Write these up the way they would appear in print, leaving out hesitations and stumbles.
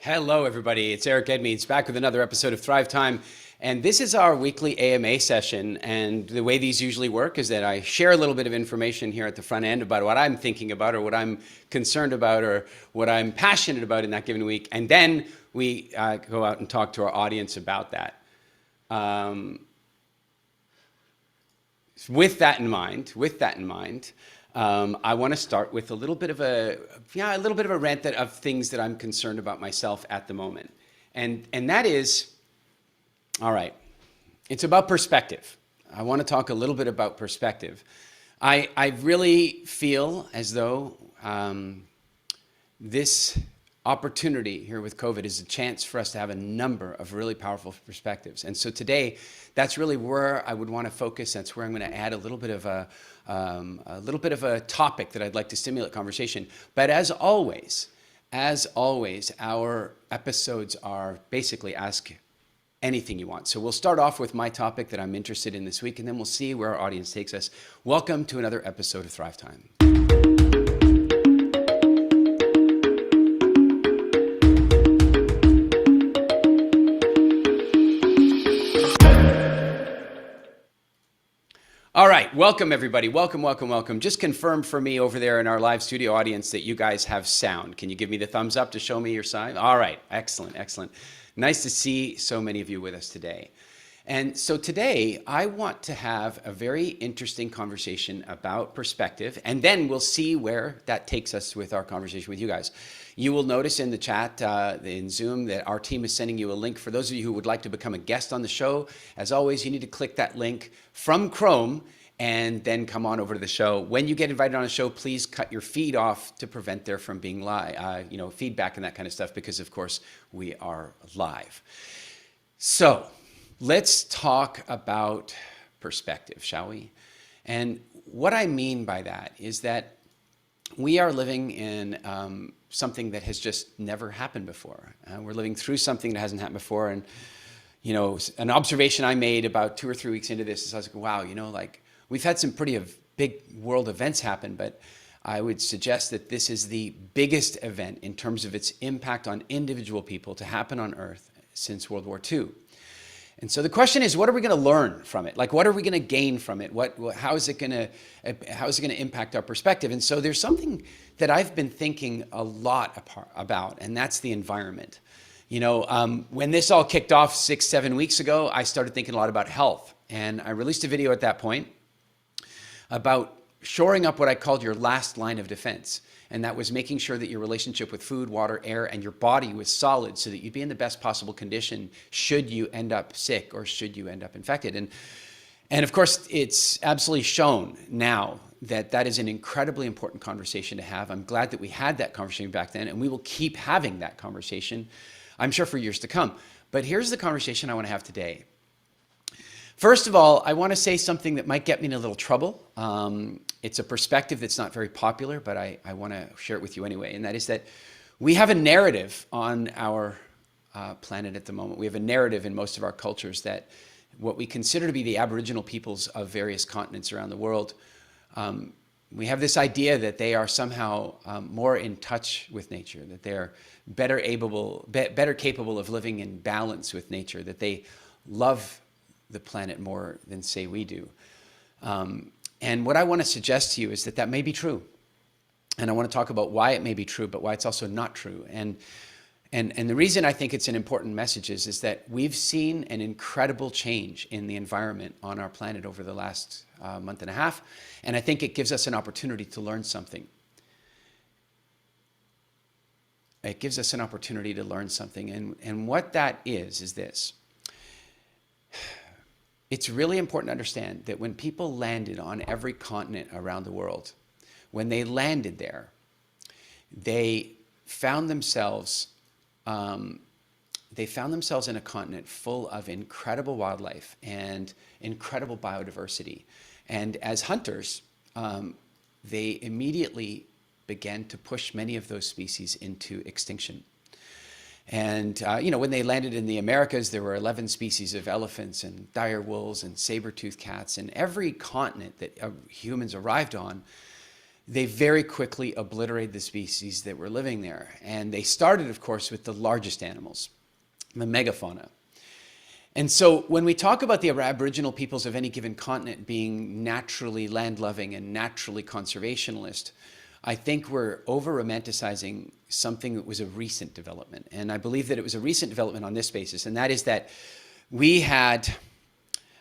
Hello, everybody. It's Eric Edmeades back with another episode of Thrive Time. And this is our weekly AMA session. And the way these usually work is that I share a little bit of information here at the front end about what I'm thinking about or what I'm concerned about or what I'm passionate about in that given week. And then we go out and talk to our audience about that. With that in mind, I want to start with a little bit of a rant of things that I'm concerned about myself at the moment, and that is, all right. It's about perspective. I want to talk a little bit about perspective. I really feel as though this opportunity here with COVID is a chance for us to have a number of really powerful perspectives. And so today, that's really where I would want to focus. That's where I'm going to add a little bit of a topic that I'd like to stimulate conversation. But as always, our episodes are basically ask anything you want. So we'll start off with my topic that I'm interested in this week, and then we'll see where our audience takes us. Welcome to another episode of Thrive Time. All right, welcome everybody. Welcome, welcome, welcome. Just confirm for me over there in our live studio audience that you guys have sound. Can you give me the thumbs up to show me your sign? All right, excellent, excellent. Nice to see so many of you with us today. And so today I want to have a very interesting conversation about perspective, and then we'll see where that takes us with our conversation with you guys. You will notice in the chat in Zoom that our team is sending you a link. For those of you who would like to become a guest on the show, as always, you need to click that link from Chrome and then come on over to the show. When you get invited on a show, please cut your feed off to prevent there from being live, feedback and that kind of stuff, because of course we are live. So let's talk about perspective, shall we? And what I mean by that is that we are living in something that has just never happened before. We're living through something that hasn't happened before. And, an observation I made about 2 or 3 weeks into this is I was like, wow, we've had some pretty big world events happen, but I would suggest that this is the biggest event in terms of its impact on individual people to happen on Earth since World War II. And so the question is, what are we going to learn from it? What are we going to gain from it? How is it going to impact our perspective? And so there's something that I've been thinking a lot about, and that's the environment. When this all kicked off 6-7 weeks ago, I started thinking a lot about health. And I released a video at that point about shoring up what I called your last line of defense. And that was making sure that your relationship with food, water, air, and your body was solid so that you'd be in the best possible condition should you end up sick or should you end up infected. And of course, it's absolutely shown now that that is an incredibly important conversation to have. I'm glad that we had that conversation back then, and we will keep having that conversation, I'm sure, for years to come. But here's the conversation I want to have today. First of all, I want to say something that might get me in a little trouble. It's a perspective that's not very popular, but I want to share it with you anyway. And that is that we have a narrative on our planet at the moment. We have a narrative in most of our cultures that what we consider to be the Aboriginal peoples of various continents around the world, we have this idea that they are somehow more in touch with nature, that they're better capable of living in balance with nature, that they love the planet more than, say, we do. And what I want to suggest to you is that that may be true. And I want to talk about why it may be true, but why it's also not true. And the reason I think it's an important message is that we've seen an incredible change in the environment on our planet over the last month and a half. And I think it gives us an opportunity to learn something. It gives us an opportunity to learn something. And what that is this. It's really important to understand that when people landed on every continent around the world, when they landed there, they found themselves in a continent full of incredible wildlife and incredible biodiversity. And as hunters, they immediately began to push many of those species into extinction. And, when they landed in the Americas, there were 11 species of elephants and dire wolves and saber-toothed cats. And every continent that humans arrived on, they very quickly obliterated the species that were living there. And they started, of course, with the largest animals, the megafauna. And so when we talk about the Aboriginal peoples of any given continent being naturally land-loving and naturally conservationist, I think we're over-romanticizing something that was a recent development. And I believe that it was a recent development on this basis, and that is that we had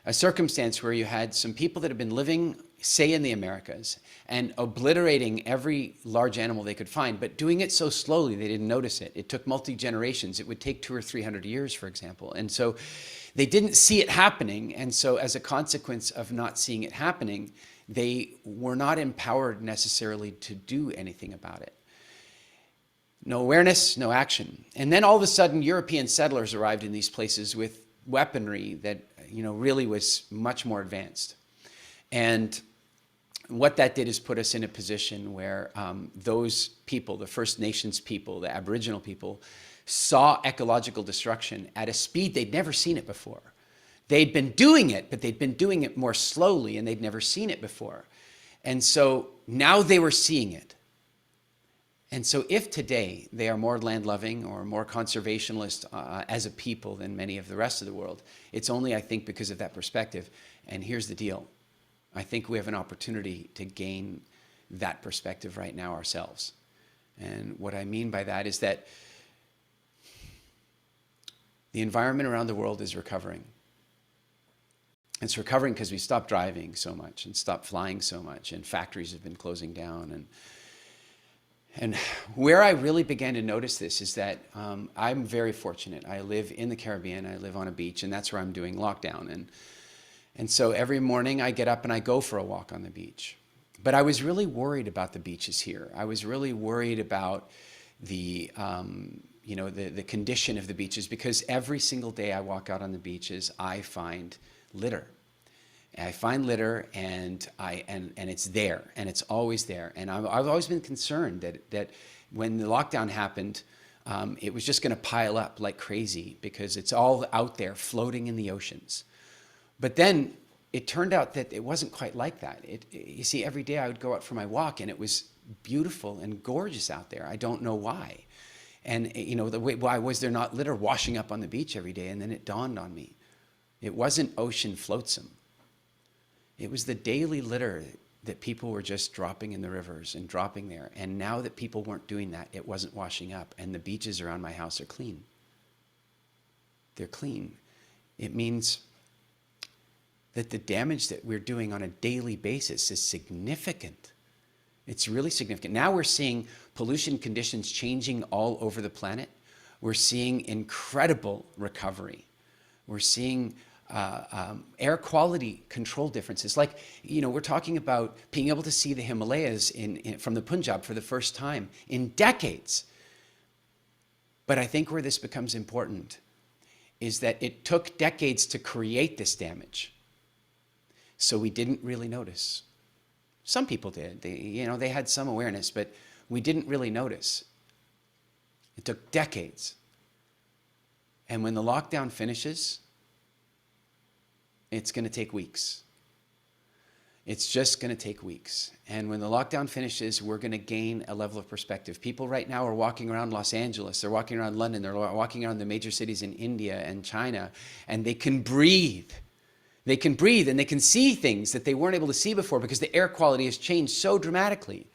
a circumstance where you had some people that had been living, say, in the Americas, and obliterating every large animal they could find, but doing it so slowly they didn't notice it. It took multi-generations. It would take 200 or 300 years, for example. And so they didn't see it happening, and so as a consequence of not seeing it happening, they were not empowered necessarily to do anything about it. No awareness, no action. And then all of a sudden, European settlers arrived in these places with weaponry that, really was much more advanced. And what that did is put us in a position where those people, the First Nations people, the Aboriginal people, saw ecological destruction at a speed they'd never seen it before. They'd been doing it, but they'd been doing it more slowly, and they'd never seen it before. And so now they were seeing it. And so if today they are more land-loving or more conservationist as a people than many of the rest of the world, it's only, I think, because of that perspective. And here's the deal. I think we have an opportunity to gain that perspective right now ourselves. And what I mean by that is that the environment around the world is recovering. It's recovering because we stopped driving so much and stopped flying so much, and factories have been closing down. And where I really began to notice this is that I'm very fortunate. I live in the Caribbean. I live on a beach, and that's where I'm doing lockdown. And so every morning I get up and I go for a walk on the beach. But I was really worried about the beaches here. I was really worried about the condition of the beaches, because every single day I walk out on the beaches, I find litter. I find litter, and it's there, and it's always there. And I've always been concerned that when the lockdown happened, it was just going to pile up like crazy because it's all out there floating in the oceans. But then it turned out that it wasn't quite like that. You see, every day I would go out for my walk, and it was beautiful and gorgeous out there. I don't know why. And why was there not litter washing up on the beach every day? And then it dawned on me. It wasn't ocean flotsam. It was the daily litter that people were just dropping in the rivers and dropping there. And now that people weren't doing that, it wasn't washing up. And the beaches around my house are clean. They're clean. It means that the damage that we're doing on a daily basis is significant. It's really significant. Now we're seeing pollution conditions changing all over the planet. We're seeing incredible recovery. We're seeing air quality control differences. Like, we're talking about being able to see the Himalayas from the Punjab for the first time in decades. But I think where this becomes important is that it took decades to create this damage. So we didn't really notice. Some people did. They had some awareness, but we didn't really notice. It took decades. And when the lockdown finishes, it's going to take weeks. It's just going to take weeks. And when the lockdown finishes, we're going to gain a level of perspective. People right now are walking around Los Angeles. They're walking around London. They're walking around the major cities in India and China, and they can breathe. They can breathe, and they can see things that they weren't able to see before because the air quality has changed so dramatically.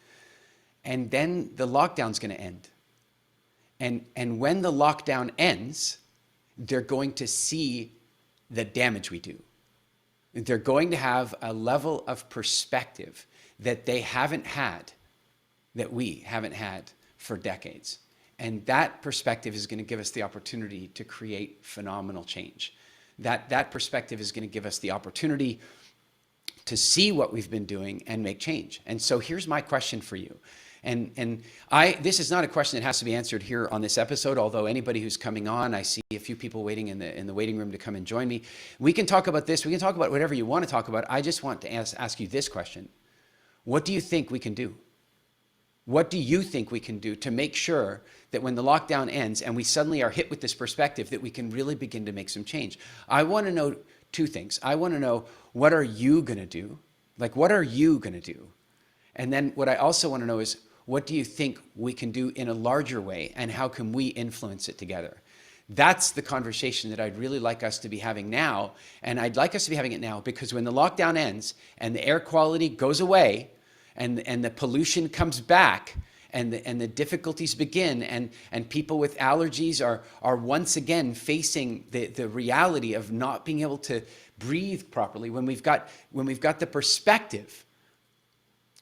And then the lockdown's going to end. And when the lockdown ends, they're going to see the damage we do. They're going to have a level of perspective that they haven't had, that we haven't had for decades. And that perspective is going to give us the opportunity to create phenomenal change. That perspective is going to give us the opportunity to see what we've been doing and make change. And so here's my question for you. And this is not a question that has to be answered here on this episode, although anybody who's coming on, I see a few people waiting in the waiting room to come and join me. We can talk about this. We can talk about whatever you want to talk about. I just want to ask you this question. What do you think we can do? What do you think we can do to make sure that when the lockdown ends and we suddenly are hit with this perspective, that we can really begin to make some change? I want to know two things. I want to know, what are you going to do? Like, what are you going to do? And then what I also want to know is, what do you think we can do in a larger way, and how can we influence it together? That's the conversation that I'd really like us to be having now. And I'd like us to be having it now because when the lockdown ends and the air quality goes away and the pollution comes back and the difficulties begin and people with allergies are once again facing the reality of not being able to breathe properly, when we've got the perspective,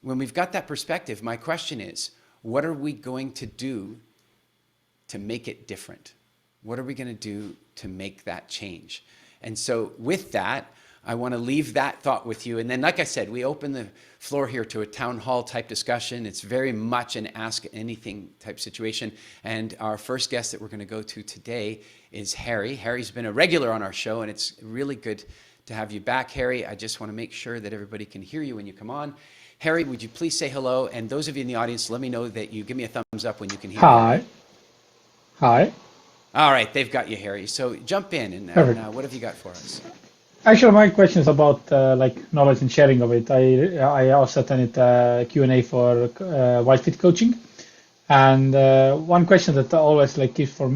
when we've got that perspective, my question is, what are we going to do to make it different? What are we going to do to make that change? And so with that, I want to leave that thought with you. And then, like I said, we open the floor here to a town hall type discussion. It's very much an ask anything type situation. And our first guest that we're going to go to today is Harry. Harry's been a regular on our show, and it's really good to have you back, Harry. I just want to make sure that everybody can hear you when you come on. Harry, would you please say hello? And those of you in the audience, let me know that you give me a thumbs up when you can hear me. Hi. Hi. All right, they've got you, Harry. So jump in, and what have you got for us? Actually, my question is about knowledge and sharing of it. I also attended Q&A for Whitefit coaching, and one question that always keeps for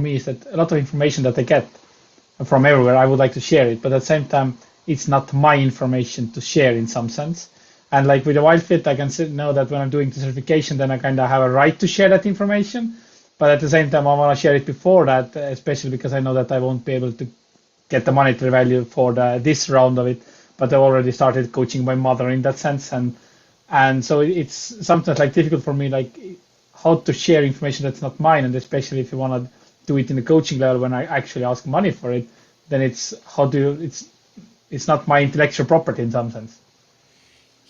me is that a lot of information that I get from everywhere, I would like to share it, but at the same time, it's not my information to share in some sense. And like with the WildFit, I can know that when I'm doing the certification, then I kind of have a right to share that information. But at the same time, I want to share it before that, especially because I know that I won't be able to get the monetary value for this round of it. But I've already started coaching my mother in that sense, and so it's sometimes like difficult for me, like how to share information that's not mine, and especially if you want to do it in the coaching level when I actually ask money for it, then it's how do you, it's not my intellectual property in some sense.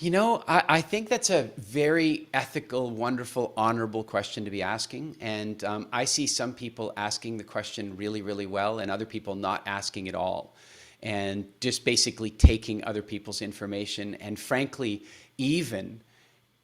I think that's a very ethical, wonderful, honorable question to be asking. And I see some people asking the question really, really well, and other people not asking at all. And just basically taking other people's information and frankly, even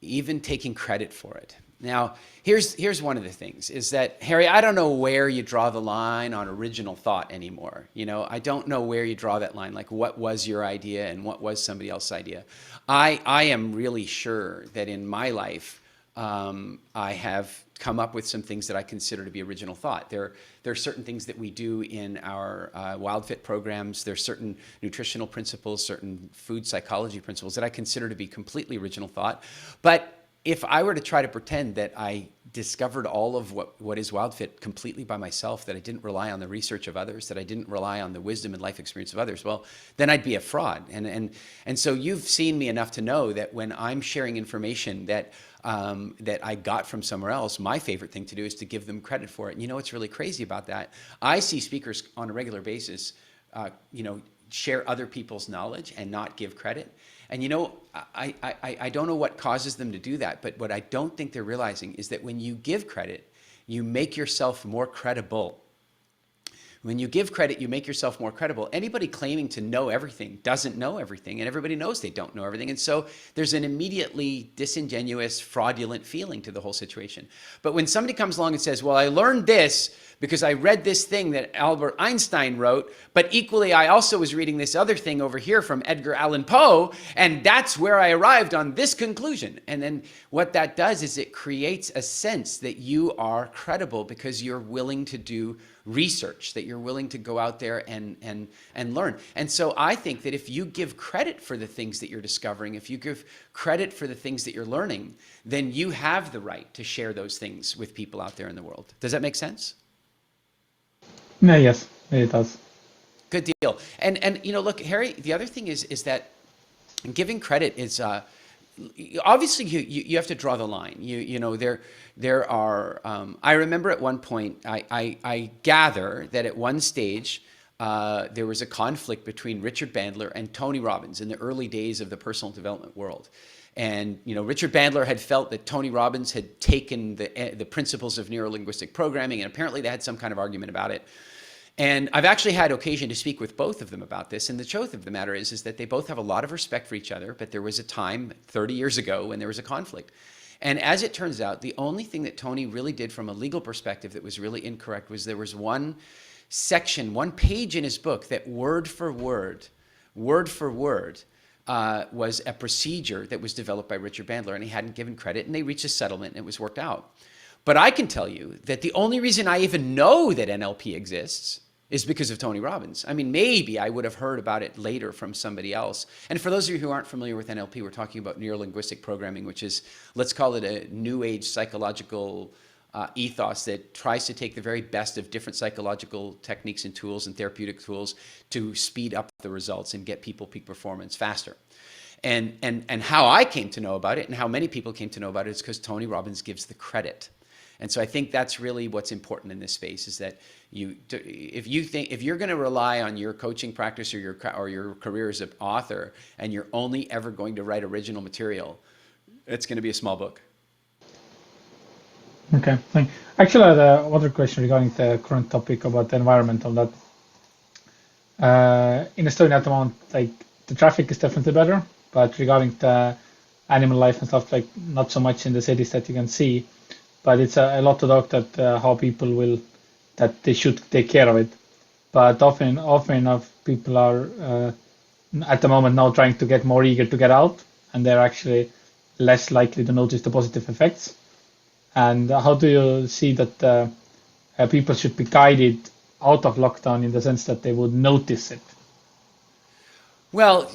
taking credit for it. Now, here's one of the things is that, Harry, I don't know where you draw the line on original thought anymore. I don't know where you draw that line, like what was your idea and what was somebody else's idea. I am really sure that in my life, I have come up with some things that I consider to be original thought. There are certain things that we do in our WildFit programs. There's certain nutritional principles, certain food psychology principles that I consider to be completely original thought. But if I were to try to pretend that I discovered all of what is WildFit completely by myself, that I didn't rely on the research of others, that I didn't rely on the wisdom and life experience of others, well, then I'd be a fraud. And so you've seen me enough to know that when I'm sharing information that I got from somewhere else, my favorite thing to do is to give them credit for it. And you know what's really crazy about that? I see speakers on a regular basis, share other people's knowledge and not give credit. And I don't know what causes them to do that, but what I don't think they're realizing is that when you give credit, you make yourself more credible. When you give credit, you make yourself more credible. Anybody claiming to know everything doesn't know everything, and everybody knows they don't know everything. And so there's an immediately disingenuous, fraudulent feeling to the whole situation. But when somebody comes along and says, well, I learned this because I read this thing that Albert Einstein wrote, but equally I also was reading this other thing over here from Edgar Allan Poe, and that's where I arrived on this conclusion. And then what that does is it creates a sense that you are credible because you're willing to do research, that you're willing to go out there and learn. And so I think that if you give credit for the things that you're discovering, if you give credit for the things that you're learning, then you have the right to share those things with people out there in the world. Does that make sense? No, yes, it does. Good deal. And look, Harry, the other thing is that giving credit is obviously you have to draw the line. There are I remember at one point I gather that at one stage there was a conflict between Richard Bandler and Tony Robbins in the early days of the personal development world. And Richard Bandler had felt that Tony Robbins had taken the principles of neuro-linguistic programming, and apparently they had some kind of argument about it. And I've actually had occasion to speak with both of them about this. And the truth of the matter is that they both have a lot of respect for each other, but there was a time 30 years ago when there was a conflict. And as it turns out, the only thing that Tony really did from a legal perspective that was really incorrect was there was one section, one page in his book that word for word, was a procedure that was developed by Richard Bandler, and he hadn't given credit, and they reached a settlement, and it was worked out. But I can tell you that the only reason I even know that NLP exists is because of Tony Robbins. I mean, maybe I would have heard about it later from somebody else. And for those of you who aren't familiar with NLP, we're talking about neuro-linguistic programming, which is, let's call it a new age psychological ethos that tries to take the very best of different psychological techniques and tools and therapeutic tools to speed up the results and get people peak performance faster. And how I came to know about it and how many people came to know about it is because Tony Robbins gives the credit. And so I think that's really what's important in this space is that if you're going to rely on your coaching practice or your career as an author and you're only ever going to write original material, it's going to be a small book. Okay, thanks. Actually, I had another question regarding the current topic about the environment of that. In Estonia at the moment, like the traffic is definitely better, but regarding the animal life and stuff, like not so much in the cities that you can see. But it's a lot to talk that how people will that they should take care of it. But often enough, people are at the moment now trying to get more eager to get out, and they're actually less likely to notice the positive effects. And how do you see that people should be guided out of lockdown in the sense that they would notice it? Well,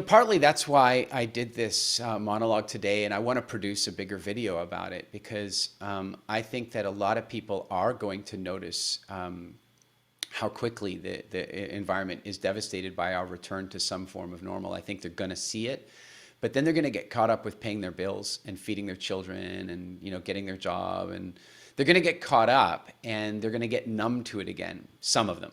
partly that's why I did this monologue today, and I want to produce a bigger video about it because I think that a lot of people are going to notice how quickly the environment is devastated by our return to some form of normal. I think they're going to see it, but then they're going to get caught up with paying their bills and feeding their children and getting their job, and they're going to get caught up and they're going to get numb to it again. Some of them.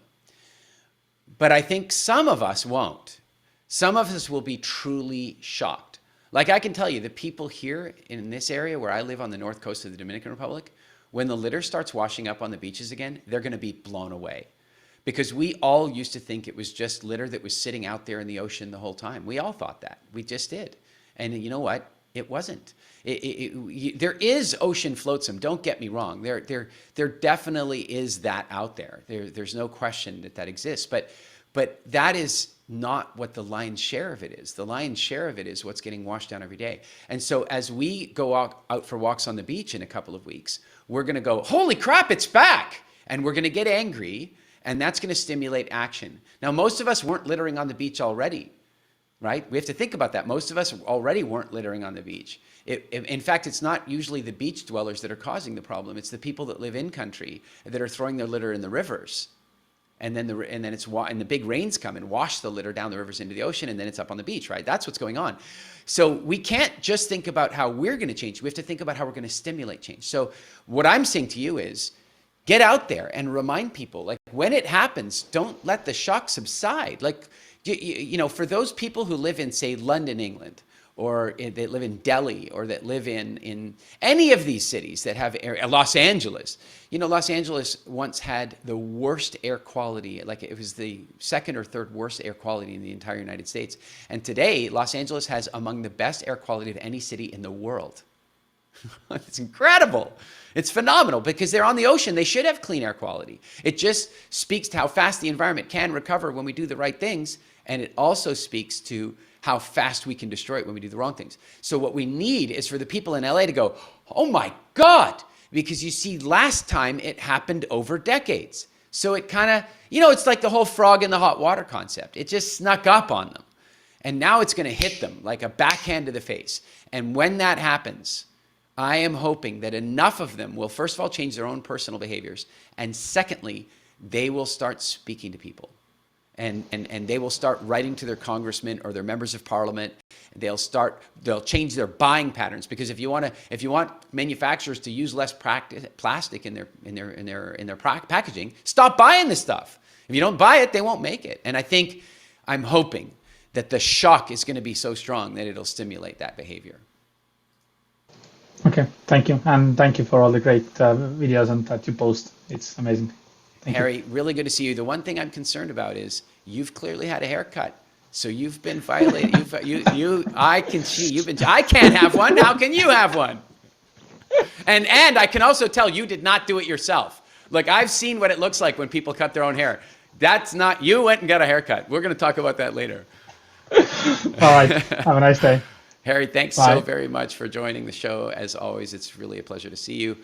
But I think some of us won't. Some of us will be truly shocked. Like I can tell you, the people here in this area where I live on the north coast of the Dominican Republic, when the litter starts washing up on the beaches again, they're going to be blown away. Because we all used to think it was just litter that was sitting out there in the ocean the whole time. We all thought that. We just did. And you know what? It wasn't. There is ocean flotsam. Don't get me wrong. There definitely is that out there. There's no question that that exists. But that is not what the lion's share of it is. The lion's share of it is what's getting washed down every day. And so as we go out for walks on the beach in a couple of weeks, we're going to go, holy crap, it's back. And we're going to get angry. And that's going to stimulate action. Now, most of us weren't littering on the beach already, right? We have to think about that. Most of us already weren't littering on the beach. In fact, it's not usually the beach dwellers that are causing the problem. It's the people that live in country that are throwing their litter in the rivers. And then the big rains come and wash the litter down the rivers into the ocean, and then it's up on the beach, right? That's what's going on. So we can't just think about how we're going to change. We have to think about how we're going to stimulate change. So what I'm saying to you is, get out there and remind people, like when it happens, don't let the shock subside. Like, for those people who live in, say, London, England, or that live in Delhi, or that live in any of these cities that have Los Angeles. Los Angeles once had the worst air quality, like it was the second or third worst air quality in the entire United States. And today, Los Angeles has among the best air quality of any city in the world. It's incredible. It's phenomenal because they're on the ocean. They should have clean air quality. It just speaks to how fast the environment can recover when we do the right things. And it also speaks to how fast we can destroy it when we do the wrong things. So what we need is for the people in LA to go, oh my God, because you see, last time it happened over decades. So it kind of, it's like the whole frog in the hot water concept. It just snuck up on them. And now it's going to hit them like a backhand to the face. And when that happens, I am hoping that enough of them will, first of all, change their own personal behaviors. And secondly, they will start speaking to people. And they will start writing to their congressmen or their members of parliament. They'll change their buying patterns, because if you want manufacturers to use less plastic in their packaging, stop buying this stuff. If you don't buy it, they won't make it. And I'm hoping that the shock is going to be so strong that it'll stimulate that behavior. Okay, thank you. And thank you for all the great videos and that you post. It's amazing. Thank Harry, you. really good to see you. The one thing I'm concerned about is you've clearly had a haircut. So you've been violated. I can see I can't have one. How can you have one? And I can also tell you did not do it yourself. Like, I've seen what it looks like when people cut their own hair. That's not, you went and got a haircut. We're going to talk about that later. All right. Have a nice day. Harry, thanks so very much for joining the show. As always, it's really a pleasure to see you.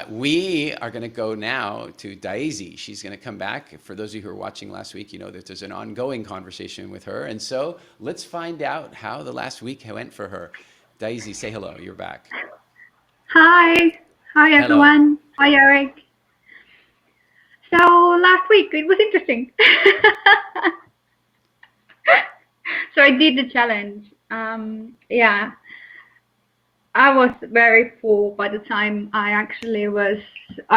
We are going to go now to Daisy. She's going to come back. For those of you who were watching last week, you know that there's an ongoing conversation with her. And so let's find out how the last week went for her. Daisy, say hello. You're back. Hi. Hi, everyone. Hello. Hi, Eric. So last week, it was interesting. So I did the challenge. Yeah, I was very full by the time I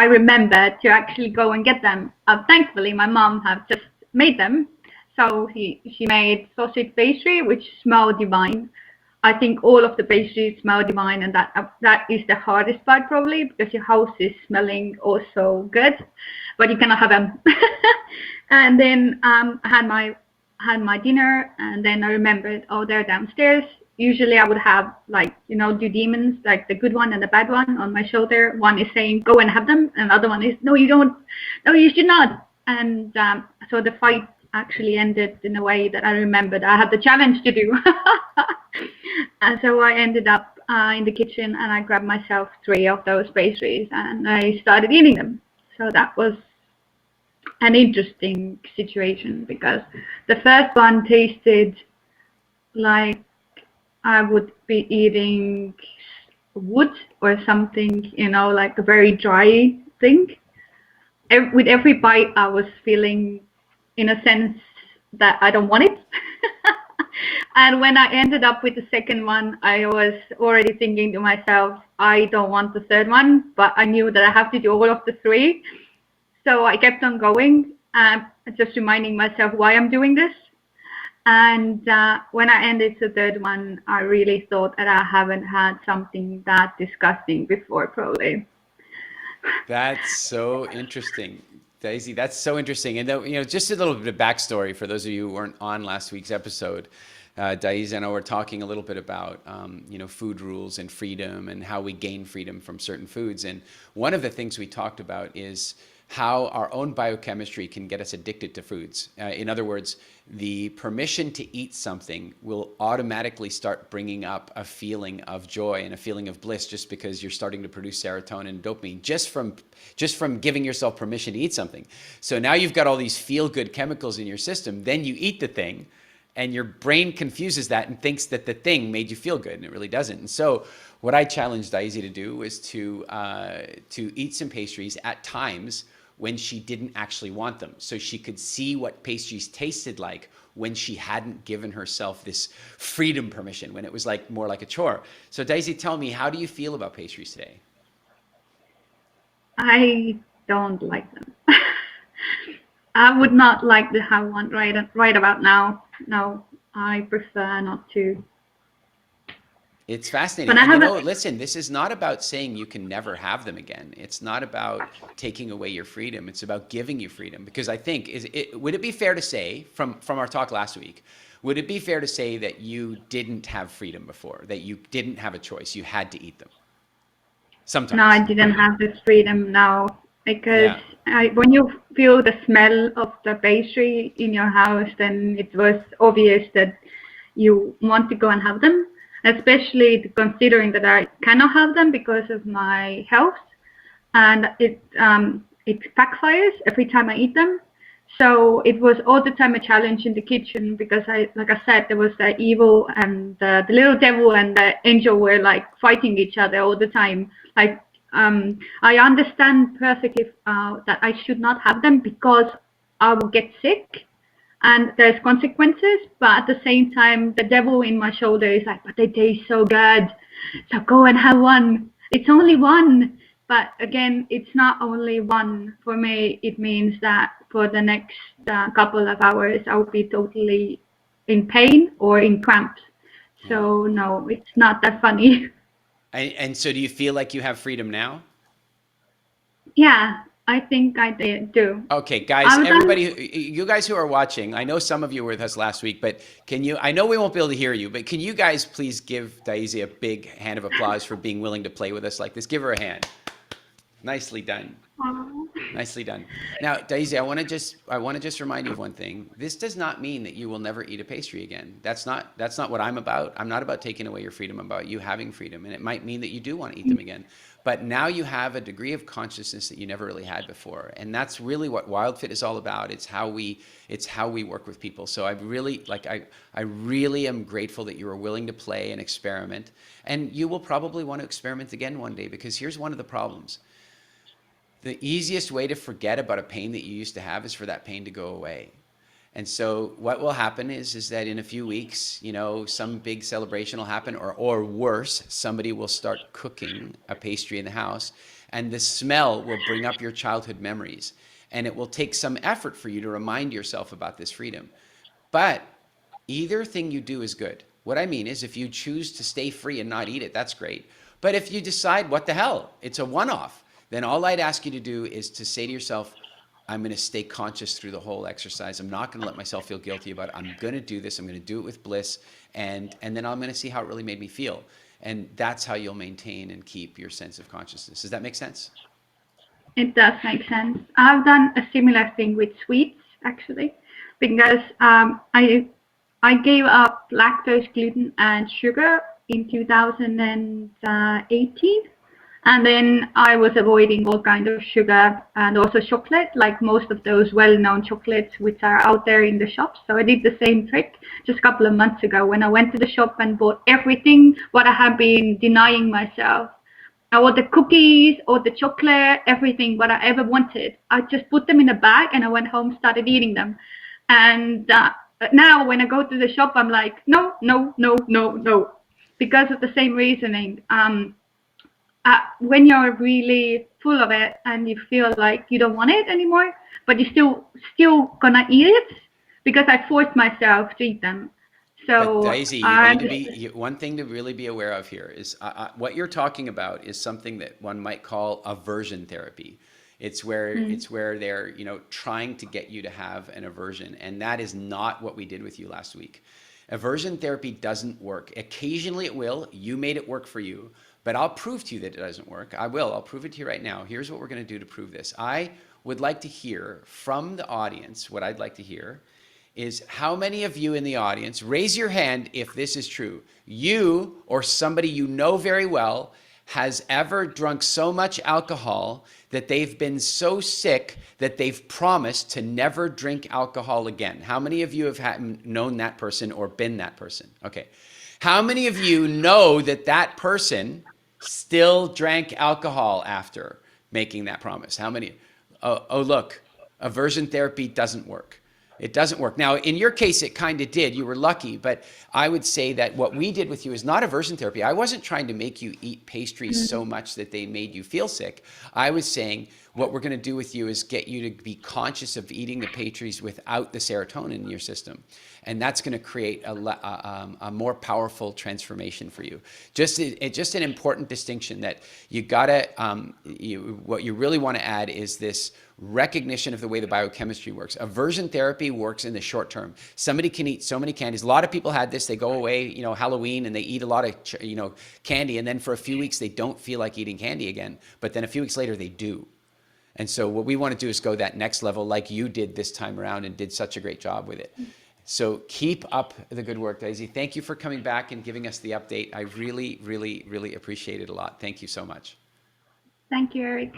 remembered to actually go and get them. Thankfully, my mom have just made them. So she made sausage pastry, which smelled divine. I think all of the pastries smell divine, and that is the hardest part probably, because your house is smelling also good, but you cannot have them. And then I had my dinner, and then I remembered, oh, they're downstairs. Usually I would have, like, two demons, like the good one and the bad one on my shoulder. One is saying, go and have them. And the other one is, no, you don't. No, you should not. And so the fight actually ended in a way that I remembered I had the challenge to do. And so I ended up in the kitchen, and I grabbed myself 3 of those pastries, and I started eating them. So that was an interesting situation, because the first one tasted like I would be eating wood or something, like a very dry thing. With every bite, I was feeling, in a sense, that I don't want it. And when I ended up with the second one, I was already thinking to myself, I don't want the third one, but I knew that I have to do all of the three. So I kept on going, just reminding myself why I'm doing this. And when I ended the third one, I really thought that I haven't had something that disgusting before, probably. That's so interesting, Daisy. That's so interesting. And just a little bit of backstory for those of you who weren't on last week's episode. Daisy and I were talking a little bit about food rules and freedom and how we gain freedom from certain foods. And one of the things we talked about is how our own biochemistry can get us addicted to foods. In other words, the permission to eat something will automatically start bringing up a feeling of joy and a feeling of bliss, just because you're starting to produce serotonin and dopamine just from giving yourself permission to eat something. So now you've got all these feel-good chemicals in your system. Then you eat the thing, and your brain confuses that and thinks that the thing made you feel good, and it really doesn't. And so what I challenged Daisy to do was to eat some pastries at times when she didn't actually want them, so she could see what pastries tasted like when she hadn't given herself this freedom permission, when it was like more like a chore. So Daisy, tell me, how do you feel about pastries today? I don't like them. I would not like to have one right about now. No, I prefer not to. It's fascinating. But I And haven't. listen, this is not about saying you can never have them again. It's not about taking away your freedom. It's about giving you freedom. Because I think, would it be fair to say, from our talk last week, would it be fair to say that you didn't have freedom before, that you didn't have a choice, you had to eat them? No, I Sometimes. didn't have this freedom now, because Yeah. when you feel the smell of the pastry in your house, then it was obvious that you want to go and have them, especially considering that I cannot have them because of my health, and it backfires every time I eat them. So it was all the time a challenge in the kitchen, because like I said, there was the evil and the little devil and the angel were like fighting each other all the time. Like I understand perfectly that I should not have them because I will get sick and there's consequences. But at the same time, the devil in my shoulder is like, but they taste so good, so go and have one. It's only one. But again, it's not only one. For me, it means that for the next couple of hours, I will be totally in pain or in cramps. Yeah. So no, it's not that funny. And so do you feel like you have freedom now? Yeah, I think I do. Okay, guys, I've done. everybody, you guys who are watching, I know some of you were with us last week, but I know we won't be able to hear you, but can you guys please give Daisy a big hand of applause for being willing to play with us like this? Give her a hand. Nicely done. Nicely done. Now, Daisy, I want to just remind you of one thing. This does not mean that you will never eat a pastry again. That's not what I'm about. I'm not about taking away your freedom. I'm about you having freedom. And it might mean that you do want to eat them again. But now you have a degree of consciousness that you never really had before. And that's really what WildFit is all about. It's how we work with people. So I really am grateful that you are willing to play and experiment. And you will probably want to experiment again one day, because here's one of the problems. The easiest way to forget about a pain that you used to have is for that pain to go away. And so what will happen is that in a few weeks, some big celebration will happen, or worse, somebody will start cooking a pastry in the house, and the smell will bring up your childhood memories. And it will take some effort for you to remind yourself about this freedom. But either thing you do is good. What I mean is, if you choose to stay free and not eat it, that's great. But if you decide, what the hell, it's a one-off, then all I'd ask you to do is to say to yourself, I'm going to stay conscious through the whole exercise. I'm not going to let myself feel guilty about it. I'm going to do this. I'm going to do it with bliss. And then I'm going to see how it really made me feel. And that's how you'll maintain and keep your sense of consciousness. Does that make sense? It does make sense. I've done a similar thing with sweets, actually, because I gave up lactose, gluten, and sugar in 2018. And then I was avoiding all kind of sugar and also chocolate, like most of those well-known chocolates which are out there in the shops. So I did the same trick just a couple of months ago when I went to the shop and bought everything what I have been denying myself. I bought the cookies or the chocolate, everything what I ever wanted. I just put them in a bag and I went home, started eating them. And now when I go to the shop, I'm like, no, no, no, no, no, because of the same reasoning. When you're really full of it and you feel like you don't want it anymore, but you still gonna eat it because I forced myself to eat them. But So Daisy, you need to be, one thing to really be aware of here is what you're talking about is something that one might call aversion therapy. It's where they're, trying to get you to have an aversion, and that is not what we did with you last week. Aversion therapy doesn't work. Occasionally it will. You made it work for you, but I'll prove to you that it doesn't work. I'll prove it to you right now. Here's what we're going to do to prove this. I would like to hear from the audience. What I'd like to hear is how many of you in the audience, raise your hand if this is true. You or somebody you know very well has ever drunk so much alcohol that they've been so sick that they've promised to never drink alcohol again. How many of you have known that person or been that person? Okay. How many of you know that that person still drank alcohol after making that promise? How many? Oh, look, aversion therapy doesn't work. It doesn't work. Now, in your case, it kind of did. You were lucky, but I would say that what we did with you is not aversion therapy. I wasn't trying to make you eat pastries so much that they made you feel sick. I was saying what we're going to do with you is get you to be conscious of eating the pastries without the serotonin in your system. And that's going to create a more powerful transformation for you. Just an important distinction that you gotta, what you really want to add is this recognition of the way the biochemistry works. Aversion therapy works in the short term. Somebody can eat so many candies. A lot of people had this. They go away, Halloween, and they eat a lot of, candy. And then for a few weeks, they don't feel like eating candy again. But then a few weeks later, they do. And so what we want to do is go that next level like you did this time around and did such a great job with it. So keep up the good work, Daisy. Thank you for coming back and giving us the update. I really, really, really appreciate it a lot. Thank you so much. Thank you, Eric.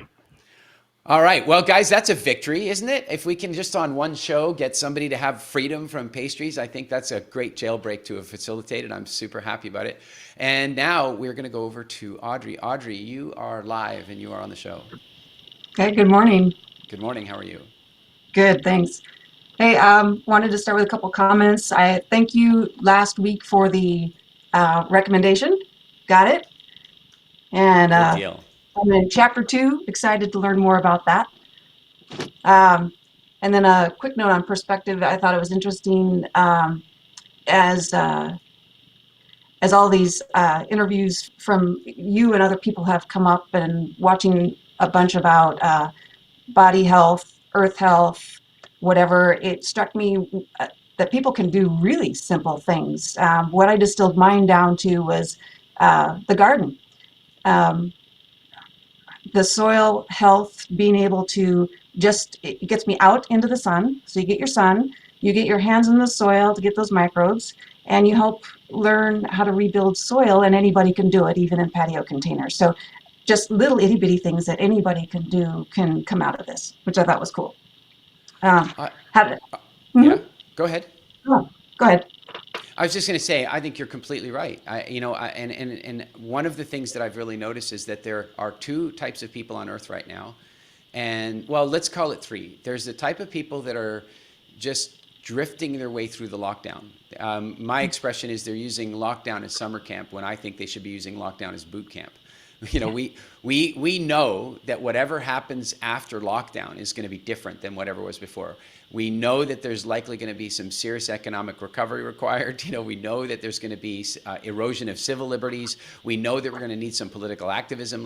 All right. Well, guys, that's a victory, isn't it? If we can just on one show get somebody to have freedom from pastries, I think that's a great jailbreak to have facilitated. I'm super happy about it. And now we're going to go over to Audrey. Audrey, you are live and you are on the show. Okay, good morning. Good morning. How are you? Good, thanks. Hey, wanted to start with a couple comments. I thank you last week for the recommendation. Got it. And Good deal. I'm in chapter 2, excited to learn more about that. And then a quick note on perspective. I thought it was interesting as all these interviews from you and other people have come up, and watching a bunch about body health, earth health, whatever, it struck me that people can do really simple things. What I distilled mine down to was the garden. The soil health, being able to it gets me out into the sun. So you get your sun, you get your hands in the soil to get those microbes, and you help learn how to rebuild soil, and anybody can do it, even in patio containers. So just little itty bitty things that anybody can do can come out of this, which I thought was cool. Yeah, go ahead. Oh, go ahead. I was just going to say, I think you're completely right. And one of the things that I've really noticed is that there are two types of people on Earth right now. And well, let's call it three. There's the type of people that are just drifting their way through the lockdown. My expression is they're using lockdown as summer camp when I think they should be using lockdown as boot camp. We know that whatever happens after lockdown is going to be different than whatever was before. We know that there's likely going to be some serious economic recovery required. We know that there's going to be erosion of civil liberties. We know that we're going to need some political activism.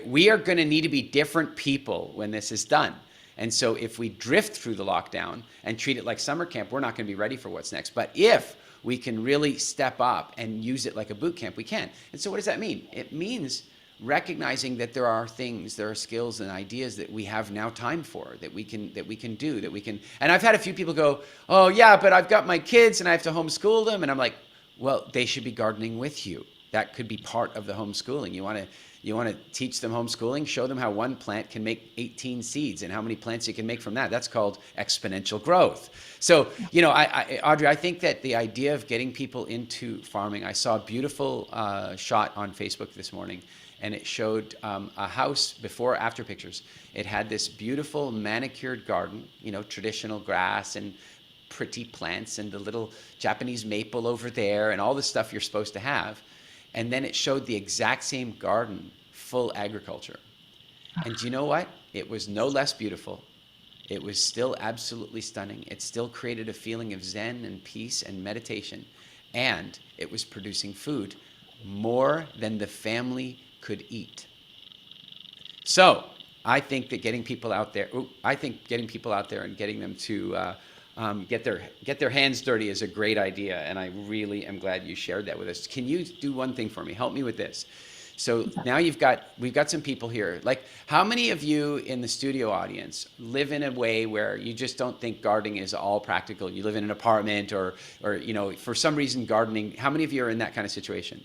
We are going to need to be different people when this is done. And so if we drift through the lockdown and treat it like summer camp, we're not going to be ready for what's next. But if we can really step up and use it like a boot camp, we can. And so what does that mean? It means recognizing that there are skills and ideas that we have now time for, that we can do. And I've had a few people go, oh yeah, but I've got my kids and I have to homeschool them. And I'm like, well, they should be gardening with you. That could be part of the homeschooling. You want to You want to teach them homeschooling? Show them how one plant can make 18 seeds and how many plants you can make from that. That's called exponential growth. So, Audrey, I think that the idea of getting people into farming, I saw a beautiful shot on Facebook this morning, and it showed a house before after pictures. It had this beautiful manicured garden, traditional grass and pretty plants and the little Japanese maple over there and all the stuff you're supposed to have. And then it showed the exact same garden, full agriculture. And do you know what? It was no less beautiful. It was still absolutely stunning. It still created a feeling of zen and peace and meditation. And it was producing food more than the family could eat. So I think that getting people out there, and getting them to get their hands dirty is a great idea, and I really am glad you shared that with us. Can you do one thing for me? Help me with this. So now we've got some people here. Like, how many of you in the studio audience live in a way where you just don't think gardening is all practical? You live in an apartment, or for some reason gardening. How many of you are in that kind of situation?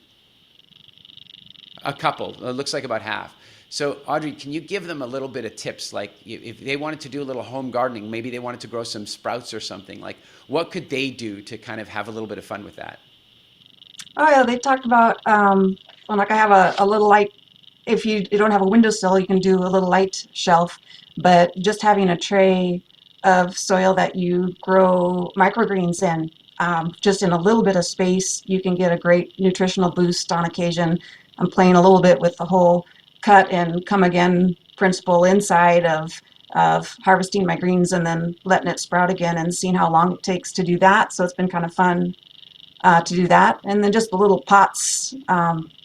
A couple. It looks like about half. So Audrey, can you give them a little bit of tips? Like, if they wanted to do a little home gardening, maybe they wanted to grow some sprouts or something, like what could they do to kind of have a little bit of fun with that? Oh yeah, they talked about well, like I have a little light. If you don't have a windowsill, you can do a little light shelf, but just having a tray of soil that you grow microgreens in, just in a little bit of space, you can get a great nutritional boost on occasion. I'm playing a little bit with the whole cut and come again principle inside of harvesting my greens and then letting it sprout again and seeing how long it takes to do that. So it's been kind of fun to do that. And then just the little pots,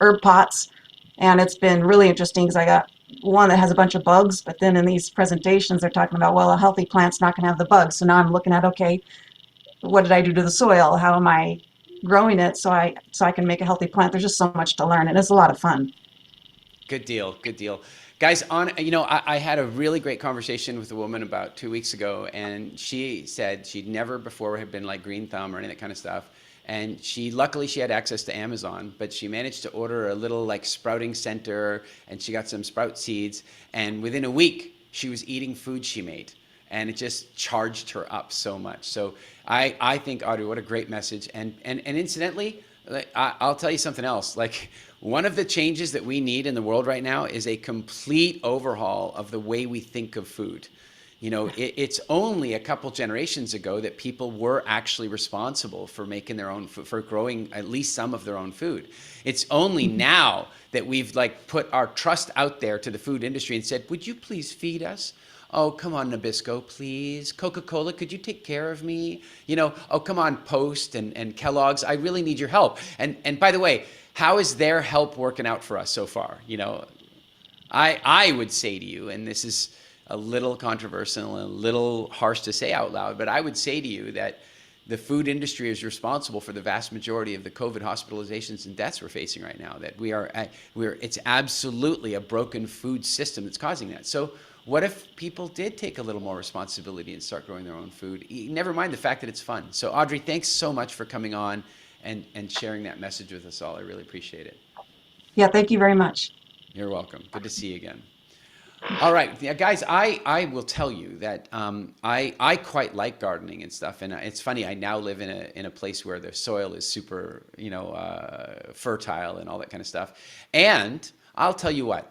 herb pots. And it's been really interesting because I got one that has a bunch of bugs, but then in these presentations, they're talking about, well, a healthy plant's not going to have the bugs. So now I'm looking at, okay, what did I do to the soil? How am I growing it so I can make a healthy plant? There's just so much to learn, and it's a lot of fun. Good deal. Good deal. Guys, I had a really great conversation with a woman about 2 weeks ago, and she said she'd never before had been like green thumb or any of that kind of stuff. And luckily she had access to Amazon, but she managed to order a little like sprouting center, and she got some sprout seeds. And within a week, she was eating food she made, and it just charged her up so much. So I think, Audrey, what a great message. And incidentally, like, I'll tell you something else. Like, one of the changes that we need in the world right now is a complete overhaul of the way we think of food. It's only a couple generations ago that people were actually responsible for making their own food, for growing at least some of their own food. It's only now that we've like put our trust out there to the food industry and said, would you please feed us? Oh, come on, Nabisco, please. Coca-Cola, could you take care of me? Oh, come on, Post and Kellogg's, I really need your help. And by the way, how is their help working out for us so far? I would say to you, and this is a little controversial and a little harsh to say out loud, but I would say to you that the food industry is responsible for the vast majority of the COVID hospitalizations and deaths we're facing right now. That it's absolutely a broken food system that's causing that. So what if people did take a little more responsibility and start growing their own food? Never mind the fact that it's fun. So Audrey, thanks so much for coming on and sharing that message with us all. I really appreciate it. Yeah, thank you very much. You're welcome. Good to see you again. All right, yeah, guys, I will tell you that I quite like gardening and stuff, and it's funny. I now live in a place where the soil is super fertile and all that kind of stuff. And I'll tell you what,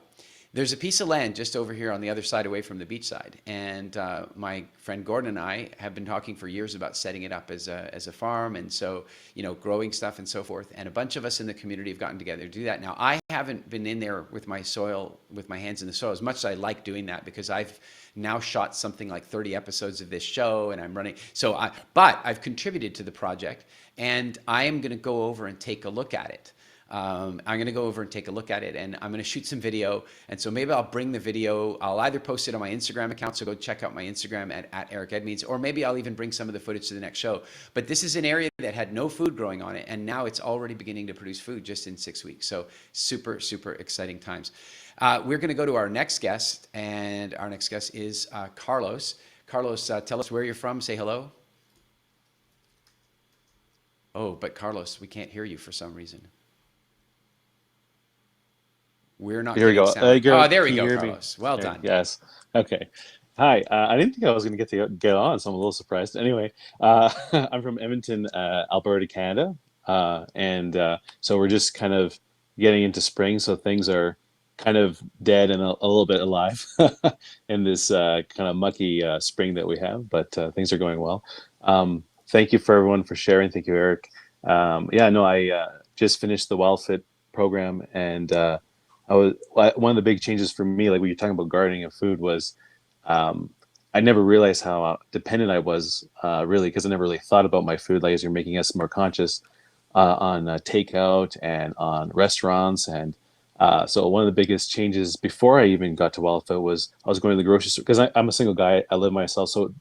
there's a piece of land just over here on the other side, away from the beach side, and my friend Gordon and I have been talking for years about setting it up as a farm, and so growing stuff and so forth. And a bunch of us in the community have gotten together to do that. Now, I haven't been in there with my soil, with my hands in the soil, as much as I like doing that, because I've now shot something like 30 episodes of this show, and I'm running. But I've contributed to the project, and I am going to go over and take a look at it. I'm going to go over and take a look at it, and I'm going to shoot some video. And so maybe I'll bring the video. I'll either post it on my Instagram account, so go check out my Instagram at Eric Edmeades, or maybe I'll even bring some of the footage to the next show. But this is an area that had no food growing on it, and now it's already beginning to produce food just in 6 weeks. So super, super exciting times. We're going to go to our next guest, and our next guest is Carlos. Carlos, tell us where you're from. Say hello. Oh, but Carlos, we can't hear you for some reason. We're not Here we getting go. sound. Oh, there we Can you go, hear me? Carlos. Well There, done. yes. Okay. Hi. I didn't think I was going to get on, so I'm a little surprised. Anyway, I'm from Edmonton, Alberta, Canada, and so we're just kind of getting into spring, so things are kind of dead and a little bit alive in this kind of mucky spring that we have, but things are going well. Thank you for everyone for sharing. Thank you, Eric. Yeah, no, I just finished the WildFit program, and one of the big changes for me, like when you're talking about gardening and food, was um, I never realized how dependent I was, really, because I never really thought about my food. Like as you're making us more conscious on takeout and on restaurants, and so one of the biggest changes before I even got to Wildfoot was I was going to the grocery store because I'm a single guy. I live myself, so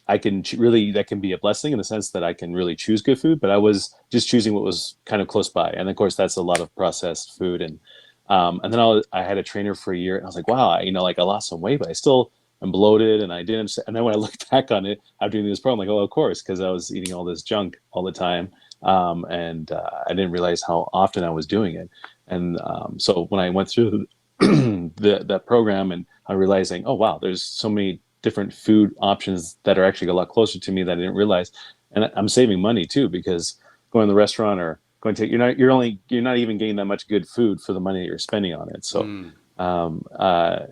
I can really, that can be a blessing in the sense that I can really choose good food. But I was just choosing what was kind of close by, and of course that's a lot of processed food. And then I had a trainer for a year, and I was like, wow, like I lost some weight, but I still am bloated, and I didn't. And then when I looked back on it after doing this program, I'm like, oh, of course, because I was eating all this junk all the time, and I didn't realize how often I was doing it. And so when I went through that program, and I'm realizing, oh wow, there's so many different food options that are actually a lot closer to me that I didn't realize, and I'm saving money too because going to the restaurant or going to you're not even getting that much good food for the money that you're spending on it. So Mm. um, uh,